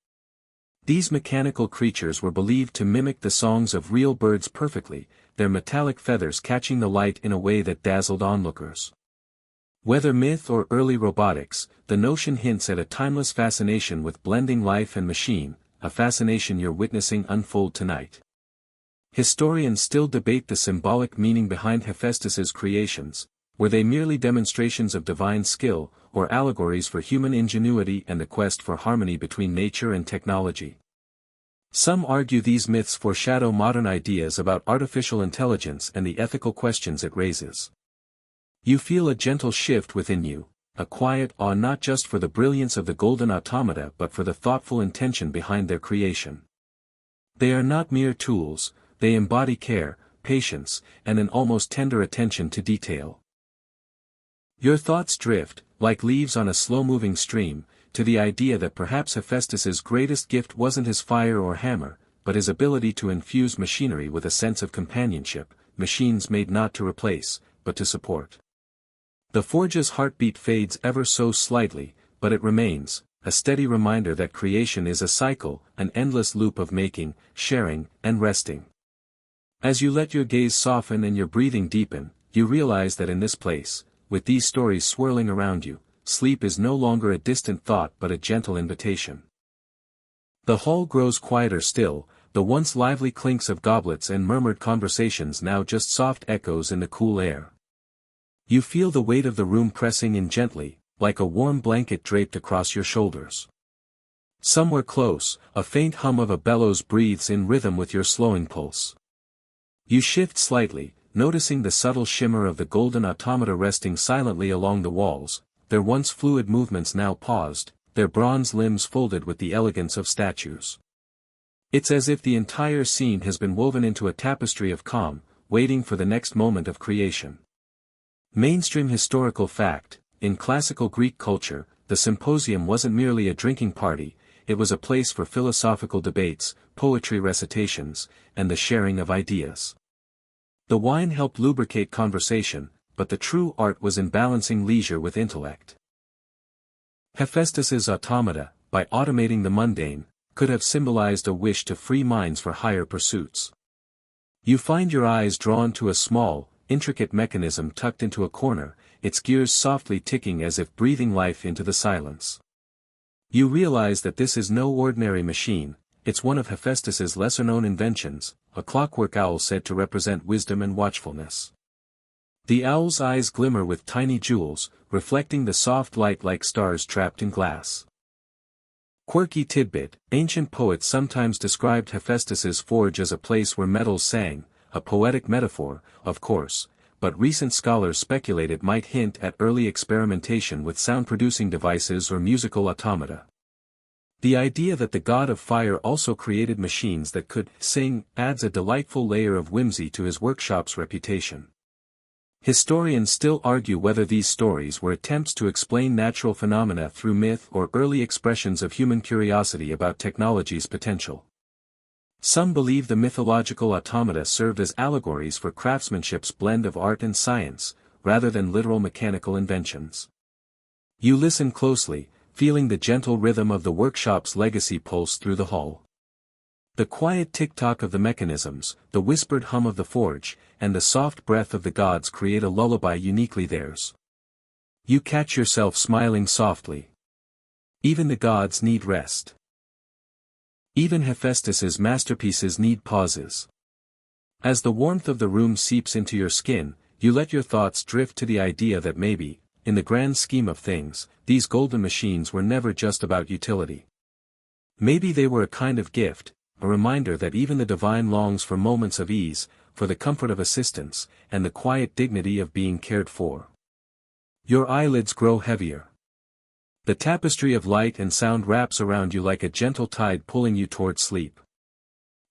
S1: These mechanical creatures were believed to mimic the songs of real birds perfectly, their metallic feathers catching the light in a way that dazzled onlookers. Whether myth or early robotics, the notion hints at a timeless fascination with blending life and machine, a fascination you're witnessing unfold tonight. Historians still debate the symbolic meaning behind Hephaestus's creations. Were they merely demonstrations of divine skill, or allegories for human ingenuity and the quest for harmony between nature and technology? Some argue these myths foreshadow modern ideas about artificial intelligence and the ethical questions it raises. You feel a gentle shift within you, a quiet awe not just for the brilliance of the golden automata but for the thoughtful intention behind their creation. They are not mere tools, they embody care, patience, and an almost tender attention to detail. Your thoughts drift, like leaves on a slow-moving stream, to the idea that perhaps Hephaestus's greatest gift wasn't his fire or hammer, but his ability to infuse machinery with a sense of companionship, machines made not to replace, but to support. The forge's heartbeat fades ever so slightly, but it remains, a steady reminder that creation is a cycle, an endless loop of making, sharing, and resting. As you let your gaze soften and your breathing deepen, you realize that in this place, with these stories swirling around you, sleep is no longer a distant thought but a gentle invitation. The hall grows quieter still, the once lively clinks of goblets and murmured conversations now just soft echoes in the cool air. You feel the weight of the room pressing in gently, like a warm blanket draped across your shoulders. Somewhere close, a faint hum of a bellows breathes in rhythm with your slowing pulse. You shift slightly, noticing the subtle shimmer of the golden automata resting silently along the walls, their once fluid movements now paused, their bronze limbs folded with the elegance of statues. It's as if the entire scene has been woven into a tapestry of calm, waiting for the next moment of creation. Mainstream historical fact: in classical Greek culture, the symposium wasn't merely a drinking party, it was a place for philosophical debates, poetry recitations, and the sharing of ideas. The wine helped lubricate conversation, but the true art was in balancing leisure with intellect. Hephaestus's automata, by automating the mundane, could have symbolized a wish to free minds for higher pursuits. You find your eyes drawn to a small, intricate mechanism tucked into a corner, its gears softly ticking as if breathing life into the silence. You realize that this is no ordinary machine, it's one of Hephaestus's lesser-known inventions, a clockwork owl said to represent wisdom and watchfulness. The owl's eyes glimmer with tiny jewels, reflecting the soft light like stars trapped in glass. Quirky tidbit: ancient poets sometimes described Hephaestus's forge as a place where metals sang, a poetic metaphor, of course, but recent scholars speculate it might hint at early experimentation with sound-producing devices or musical automata. The idea that the god of fire also created machines that could sing adds a delightful layer of whimsy to his workshop's reputation. Historians still argue whether these stories were attempts to explain natural phenomena through myth or early expressions of human curiosity about technology's potential. Some believe the mythological automata served as allegories for craftsmanship's blend of art and science, rather than literal mechanical inventions. You listen closely, feeling the gentle rhythm of the workshop's legacy pulse through the hall. The quiet tick-tock of the mechanisms, the whispered hum of the forge, and the soft breath of the gods create a lullaby uniquely theirs. You catch yourself smiling softly. Even the gods need rest. Even Hephaestus's masterpieces need pauses. As the warmth of the room seeps into your skin, you let your thoughts drift to the idea that maybe, in the grand scheme of things, these golden machines were never just about utility. Maybe they were a kind of gift, a reminder that even the divine longs for moments of ease, for the comfort of assistance, and the quiet dignity of being cared for. Your eyelids grow heavier. The tapestry of light and sound wraps around you like a gentle tide pulling you toward sleep.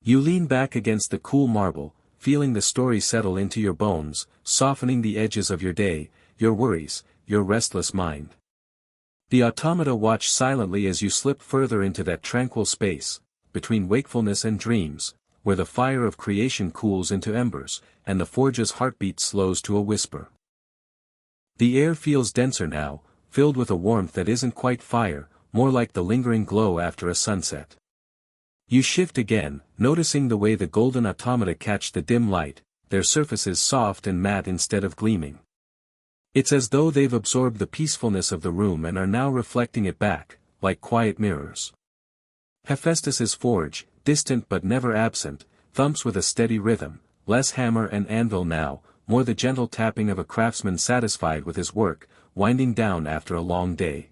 S1: You lean back against the cool marble, feeling the story settle into your bones, softening the edges of your day, your worries, your restless mind. The automata watch silently as you slip further into that tranquil space, between wakefulness and dreams, where the fire of creation cools into embers, and the forge's heartbeat slows to a whisper. The air feels denser now, filled with a warmth that isn't quite fire, more like the lingering glow after a sunset. You shift again, noticing the way the golden automata catch the dim light, their surfaces soft and matte instead of gleaming. It's as though they've absorbed the peacefulness of the room and are now reflecting it back, like quiet mirrors. Hephaestus's forge, distant but never absent, thumps with a steady rhythm, less hammer and anvil now, more the gentle tapping of a craftsman satisfied with his work, winding down after a long day.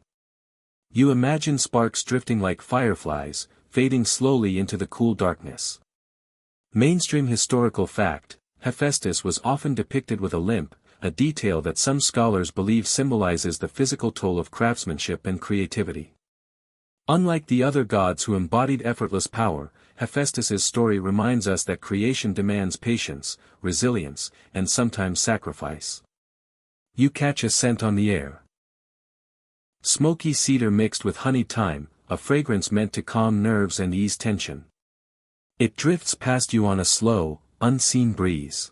S1: You imagine sparks drifting like fireflies, fading slowly into the cool darkness. Mainstream historical fact: Hephaestus was often depicted with a limp, a detail that some scholars believe symbolizes the physical toll of craftsmanship and creativity. Unlike the other gods who embodied effortless power, Hephaestus's story reminds us that creation demands patience, resilience, and sometimes sacrifice. You catch a scent on the air. Smoky cedar mixed with honey thyme, a fragrance meant to calm nerves and ease tension. It drifts past you on a slow, unseen breeze.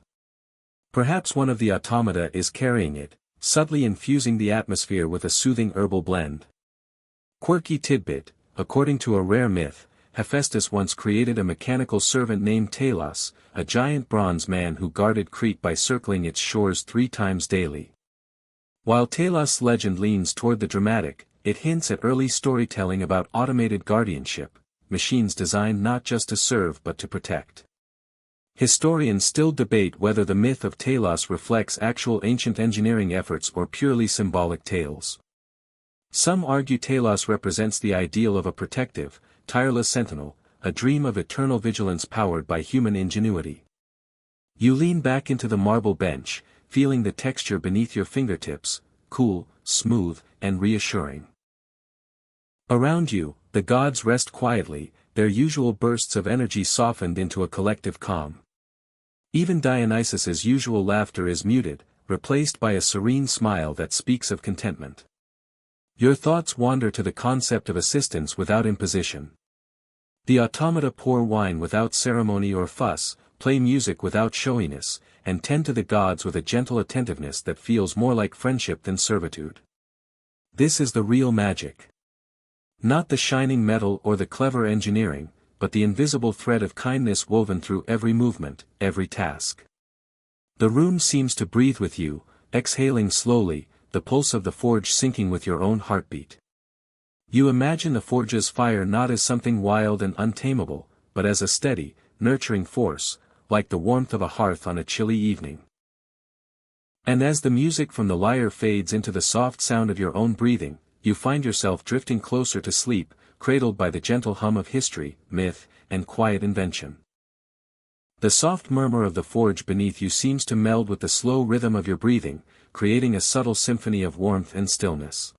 S1: Perhaps one of the automata is carrying it, subtly infusing the atmosphere with a soothing herbal blend. Quirky tidbit: according to a rare myth, Hephaestus once created a mechanical servant named Talos, a giant bronze man who guarded Crete by circling its shores 3 times daily. While Talos' legend leans toward the dramatic, it hints at early storytelling about automated guardianship, machines designed not just to serve but to protect. Historians still debate whether the myth of Talos reflects actual ancient engineering efforts or purely symbolic tales. Some argue Talos represents the ideal of a protective, tireless sentinel, a dream of eternal vigilance powered by human ingenuity. You lean back into the marble bench, feeling the texture beneath your fingertips, cool, smooth, and reassuring. Around you, the gods rest quietly, their usual bursts of energy softened into a collective calm. Even Dionysus's usual laughter is muted, replaced by a serene smile that speaks of contentment. Your thoughts wander to the concept of assistance without imposition. The automata pour wine without ceremony or fuss, play music without showiness, and tend to the gods with a gentle attentiveness that feels more like friendship than servitude. This is the real magic. Not the shining metal or the clever engineering, but the invisible thread of kindness woven through every movement, every task. The room seems to breathe with you, exhaling slowly, the pulse of the forge syncing with your own heartbeat. You imagine the forge's fire not as something wild and untamable, but as a steady, nurturing force, like the warmth of a hearth on a chilly evening. And as the music from the lyre fades into the soft sound of your own breathing, you find yourself drifting closer to sleep, cradled by the gentle hum of history, myth, and quiet invention. The soft murmur of the forge beneath you seems to meld with the slow rhythm of your breathing, creating a subtle symphony of warmth and stillness.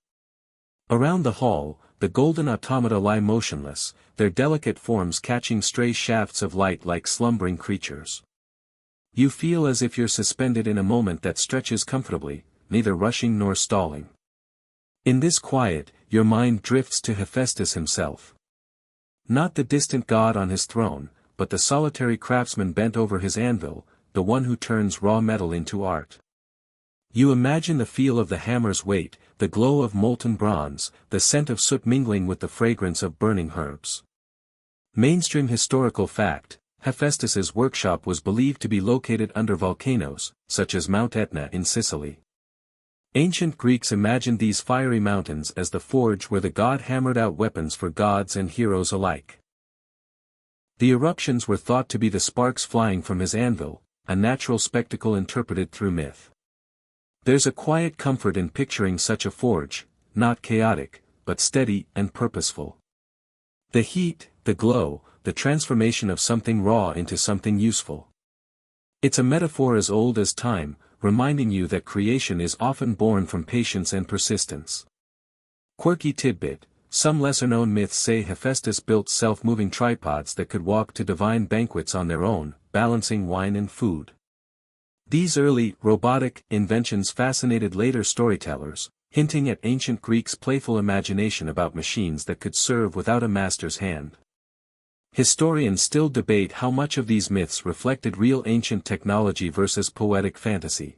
S1: Around the hall, the golden automata lie motionless, their delicate forms catching stray shafts of light like slumbering creatures. You feel as if you're suspended in a moment that stretches comfortably, neither rushing nor stalling. In this quiet, your mind drifts to Hephaestus himself. Not the distant god on his throne, but the solitary craftsman bent over his anvil, the one who turns raw metal into art. You imagine the feel of the hammer's weight, the glow of molten bronze, the scent of soot mingling with the fragrance of burning herbs. Mainstream historical fact, Hephaestus's workshop was believed to be located under volcanoes, such as Mount Etna in Sicily. Ancient Greeks imagined these fiery mountains as the forge where the god hammered out weapons for gods and heroes alike. The eruptions were thought to be the sparks flying from his anvil, a natural spectacle interpreted through myth. There's a quiet comfort in picturing such a forge, not chaotic, but steady and purposeful. The heat, the glow, the transformation of something raw into something useful. It's a metaphor as old as time, reminding you that creation is often born from patience and persistence. Quirky tidbit, some lesser-known myths say Hephaestus built self-moving tripods that could walk to divine banquets on their own, balancing wine and food. These early, robotic, inventions fascinated later storytellers, hinting at ancient Greeks' playful imagination about machines that could serve without a master's hand. Historians still debate how much of these myths reflected real ancient technology versus poetic fantasy.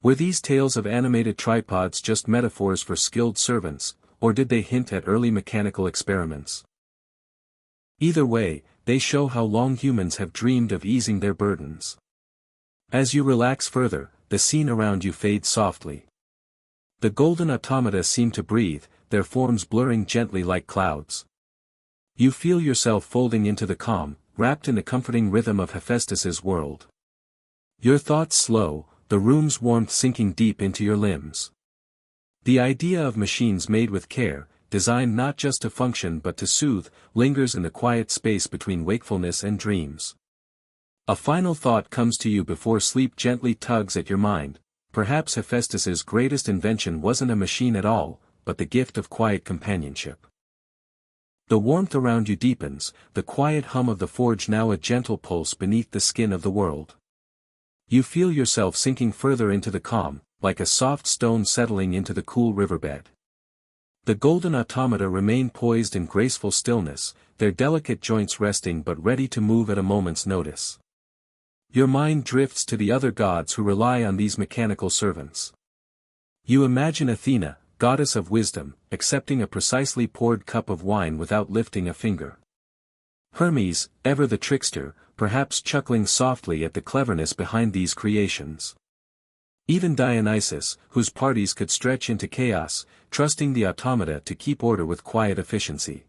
S1: Were these tales of animated tripods just metaphors for skilled servants, or did they hint at early mechanical experiments? Either way, they show how long humans have dreamed of easing their burdens. As you relax further, the scene around you fades softly. The golden automata seem to breathe, their forms blurring gently like clouds. You feel yourself folding into the calm, wrapped in the comforting rhythm of Hephaestus's world. Your thoughts slow, the room's warmth sinking deep into your limbs. The idea of machines made with care, designed not just to function but to soothe, lingers in the quiet space between wakefulness and dreams. A final thought comes to you before sleep gently tugs at your mind. Perhaps Hephaestus's greatest invention wasn't a machine at all, but the gift of quiet companionship. The warmth around you deepens, the quiet hum of the forge now a gentle pulse beneath the skin of the world. You feel yourself sinking further into the calm, like a soft stone settling into the cool riverbed. The golden automata remain poised in graceful stillness, their delicate joints resting but ready to move at a moment's notice. Your mind drifts to the other gods who rely on these mechanical servants. You imagine Athena, goddess of wisdom, accepting a precisely poured cup of wine without lifting a finger. Hermes, ever the trickster, perhaps chuckling softly at the cleverness behind these creations. Even Dionysus, whose parties could stretch into chaos, trusting the automata to keep order with quiet efficiency.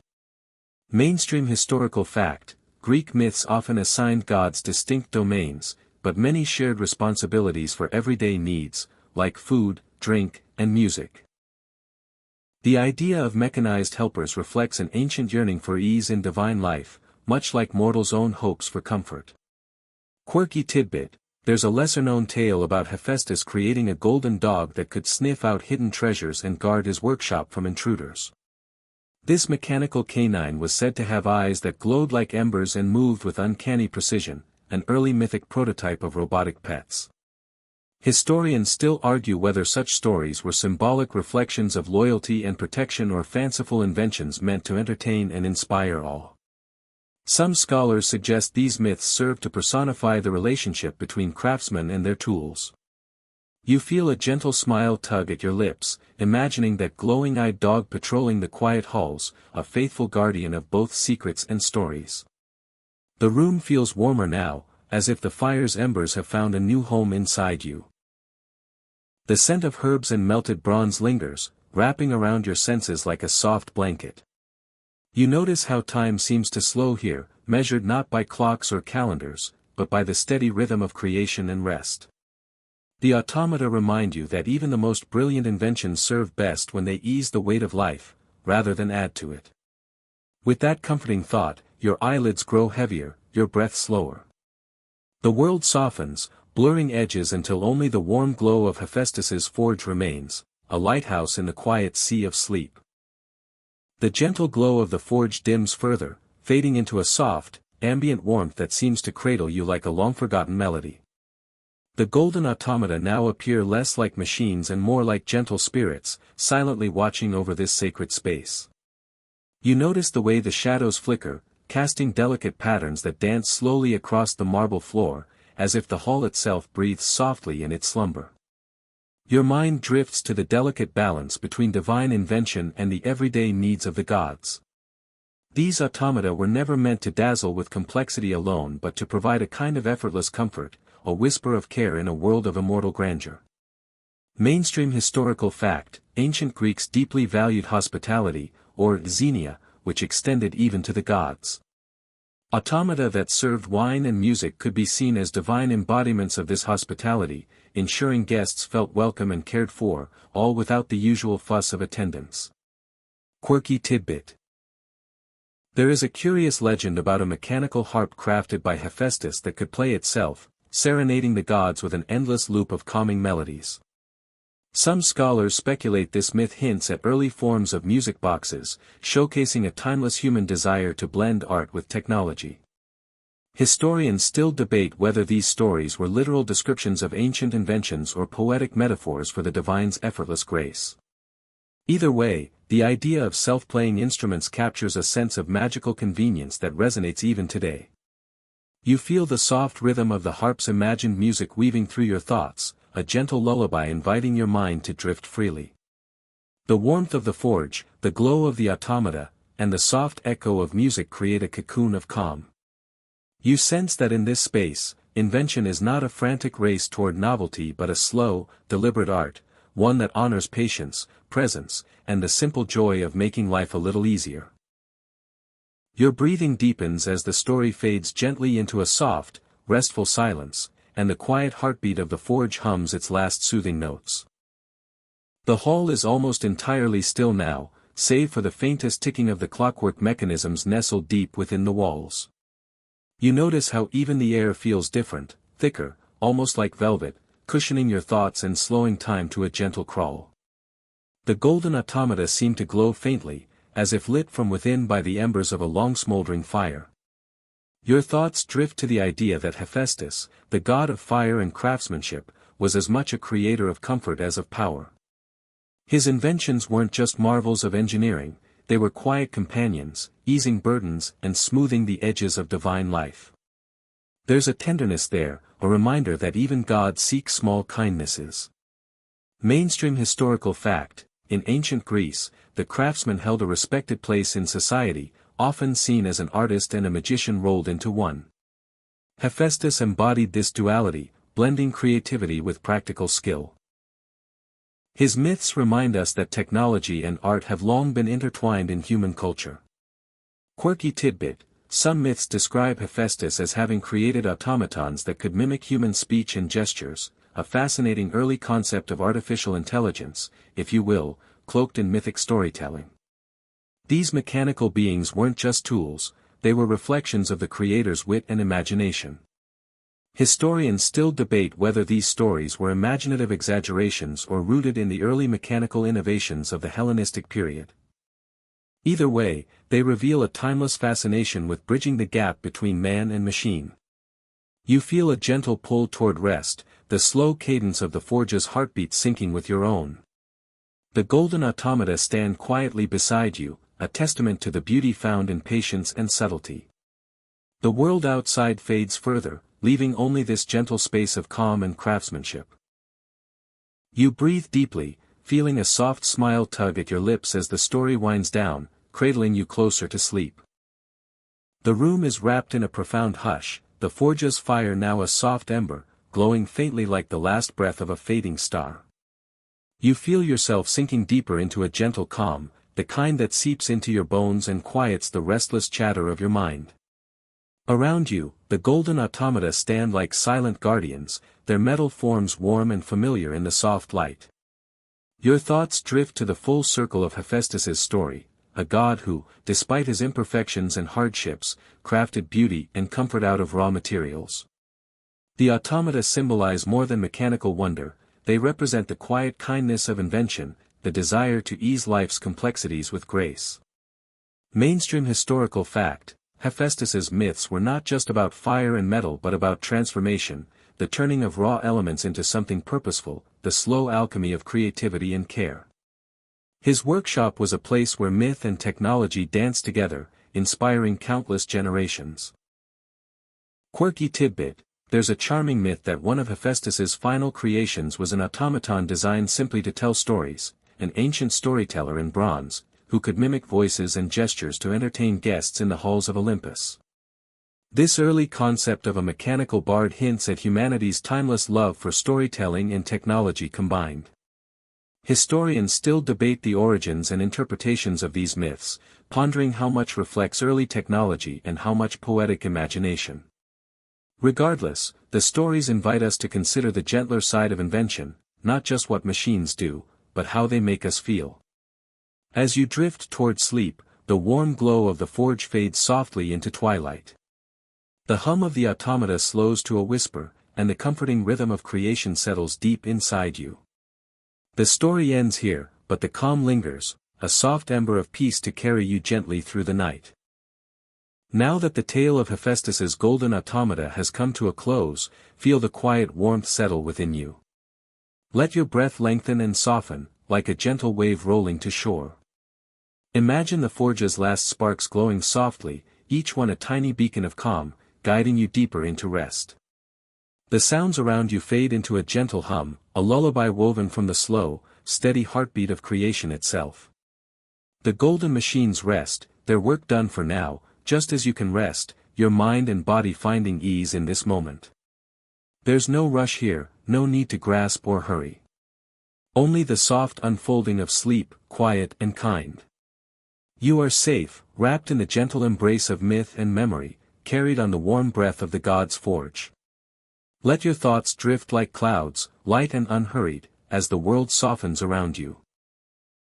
S1: Mainstream historical fact: Greek myths often assigned gods distinct domains, but many shared responsibilities for everyday needs, like food, drink, and music. The idea of mechanized helpers reflects an ancient yearning for ease in divine life, much like mortals' own hopes for comfort. Quirky tidbit: there's a lesser-known tale about Hephaestus creating a golden dog that could sniff out hidden treasures and guard his workshop from intruders. This mechanical canine was said to have eyes that glowed like embers and moved with uncanny precision, an early mythic prototype of robotic pets. Historians still argue whether such stories were symbolic reflections of loyalty and protection or fanciful inventions meant to entertain and inspire awe. Some scholars suggest these myths serve to personify the relationship between craftsmen and their tools. You feel a gentle smile tug at your lips, imagining that glowing-eyed dog patrolling the quiet halls, a faithful guardian of both secrets and stories. The room feels warmer now, as if the fire's embers have found a new home inside you. The scent of herbs and melted bronze lingers, wrapping around your senses like a soft blanket. You notice how time seems to slow here, measured not by clocks or calendars, but by the steady rhythm of creation and rest. The automata remind you that even the most brilliant inventions serve best when they ease the weight of life, rather than add to it. With that comforting thought, your eyelids grow heavier, your breath slower. The world softens, blurring edges until only the warm glow of Hephaestus's forge remains, a lighthouse in the quiet sea of sleep. The gentle glow of the forge dims further, fading into a soft, ambient warmth that seems to cradle you like a long-forgotten melody. The golden automata now appear less like machines and more like gentle spirits, silently watching over this sacred space. You notice the way the shadows flicker, casting delicate patterns that dance slowly across the marble floor, as if the hall itself breathes softly in its slumber. Your mind drifts to the delicate balance between divine invention and the everyday needs of the gods. These automata were never meant to dazzle with complexity alone but to provide a kind of effortless comfort, a whisper of care in a world of immortal grandeur. Mainstream historical fact: ancient Greeks deeply valued hospitality, or xenia, which extended even to the gods. Automata that served wine and music could be seen as divine embodiments of this hospitality, ensuring guests felt welcome and cared for, all without the usual fuss of attendance. Quirky tidbit: there is a curious legend about a mechanical harp crafted by Hephaestus that could play itself, serenading the gods with an endless loop of calming melodies. Some scholars speculate this myth hints at early forms of music boxes, showcasing a timeless human desire to blend art with technology. Historians still debate whether these stories were literal descriptions of ancient inventions or poetic metaphors for the divine's effortless grace. Either way, the idea of self-playing instruments captures a sense of magical convenience that resonates even today. You feel the soft rhythm of the harp's imagined music weaving through your thoughts, a gentle lullaby inviting your mind to drift freely. The warmth of the forge, the glow of the automata, and the soft echo of music create a cocoon of calm. You sense that in this space, invention is not a frantic race toward novelty but a slow, deliberate art, one that honors patience, presence, and the simple joy of making life a little easier. Your breathing deepens as the story fades gently into a soft, restful silence, and the quiet heartbeat of the forge hums its last soothing notes. The hall is almost entirely still now, save for the faintest ticking of the clockwork mechanisms nestled deep within the walls. You notice how even the air feels different, thicker, almost like velvet, cushioning your thoughts and slowing time to a gentle crawl. The golden automata seem to glow faintly, as if lit from within by the embers of a long smoldering fire. Your thoughts drift to the idea that Hephaestus, the god of fire and craftsmanship, was as much a creator of comfort as of power. His inventions weren't just marvels of engineering, they were quiet companions, easing burdens and smoothing the edges of divine life. There's a tenderness there, a reminder that even gods seek small kindnesses. Mainstream historical fact: in ancient Greece, the craftsman held a respected place in society, often seen as an artist and a magician rolled into one. Hephaestus embodied this duality, blending creativity with practical skill. His myths remind us that technology and art have long been intertwined in human culture. Quirky tidbit: some myths describe Hephaestus as having created automatons that could mimic human speech and gestures, a fascinating early concept of artificial intelligence, if you will, cloaked in mythic storytelling. These mechanical beings weren't just tools, they were reflections of the creator's wit and imagination. Historians still debate whether these stories were imaginative exaggerations or rooted in the early mechanical innovations of the Hellenistic period. Either way, they reveal a timeless fascination with bridging the gap between man and machine. You feel a gentle pull toward rest, the slow cadence of the forge's heartbeat syncing with your own. The golden automata stand quietly beside you, a testament to the beauty found in patience and subtlety. The world outside fades further, leaving only this gentle space of calm and craftsmanship. You breathe deeply, feeling a soft smile tug at your lips as the story winds down, cradling you closer to sleep. The room is wrapped in a profound hush, the forge's fire now a soft ember, glowing faintly like the last breath of a fading star. You feel yourself sinking deeper into a gentle calm, the kind that seeps into your bones and quiets the restless chatter of your mind. Around you, the golden automata stand like silent guardians, their metal forms warm and familiar in the soft light. Your thoughts drift to the full circle of Hephaestus's story, a god who, despite his imperfections and hardships, crafted beauty and comfort out of raw materials. The automata symbolize more than mechanical wonder, they represent the quiet kindness of invention, the desire to ease life's complexities with grace. Mainstream historical fact: Hephaestus's myths were not just about fire and metal but about transformation, the turning of raw elements into something purposeful, the slow alchemy of creativity and care. His workshop was a place where myth and technology danced together, inspiring countless generations. Quirky tidbit: there's a charming myth that one of Hephaestus's final creations was an automaton designed simply to tell stories, an ancient storyteller in bronze, who could mimic voices and gestures to entertain guests in the halls of Olympus. This early concept of a mechanical bard hints at humanity's timeless love for storytelling and technology combined. Historians still debate the origins and interpretations of these myths, pondering how much reflects early technology and how much poetic imagination. Regardless, the stories invite us to consider the gentler side of invention, not just what machines do, but how they make us feel. As you drift toward sleep, the warm glow of the forge fades softly into twilight. The hum of the automata slows to a whisper, and the comforting rhythm of creation settles deep inside you. The story ends here, but the calm lingers, a soft ember of peace to carry you gently through the night. Now that the tale of Hephaestus's golden automata has come to a close, feel the quiet warmth settle within you. Let your breath lengthen and soften, like a gentle wave rolling to shore. Imagine the forge's last sparks glowing softly, each one a tiny beacon of calm, guiding you deeper into rest. The sounds around you fade into a gentle hum, a lullaby woven from the slow, steady heartbeat of creation itself. The golden machines rest, their work done for now, just as you can rest, your mind and body finding ease in this moment. There's no rush here, no need to grasp or hurry. Only the soft unfolding of sleep, quiet and kind. You are safe, wrapped in the gentle embrace of myth and memory, carried on the warm breath of the god's forge. Let your thoughts drift like clouds, light and unhurried, as the world softens around you.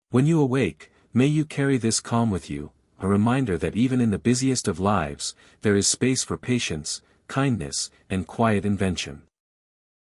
S1: When you awake, may you carry this calm with you, a reminder that even in the busiest of lives, there is space for patience, kindness, and quiet invention.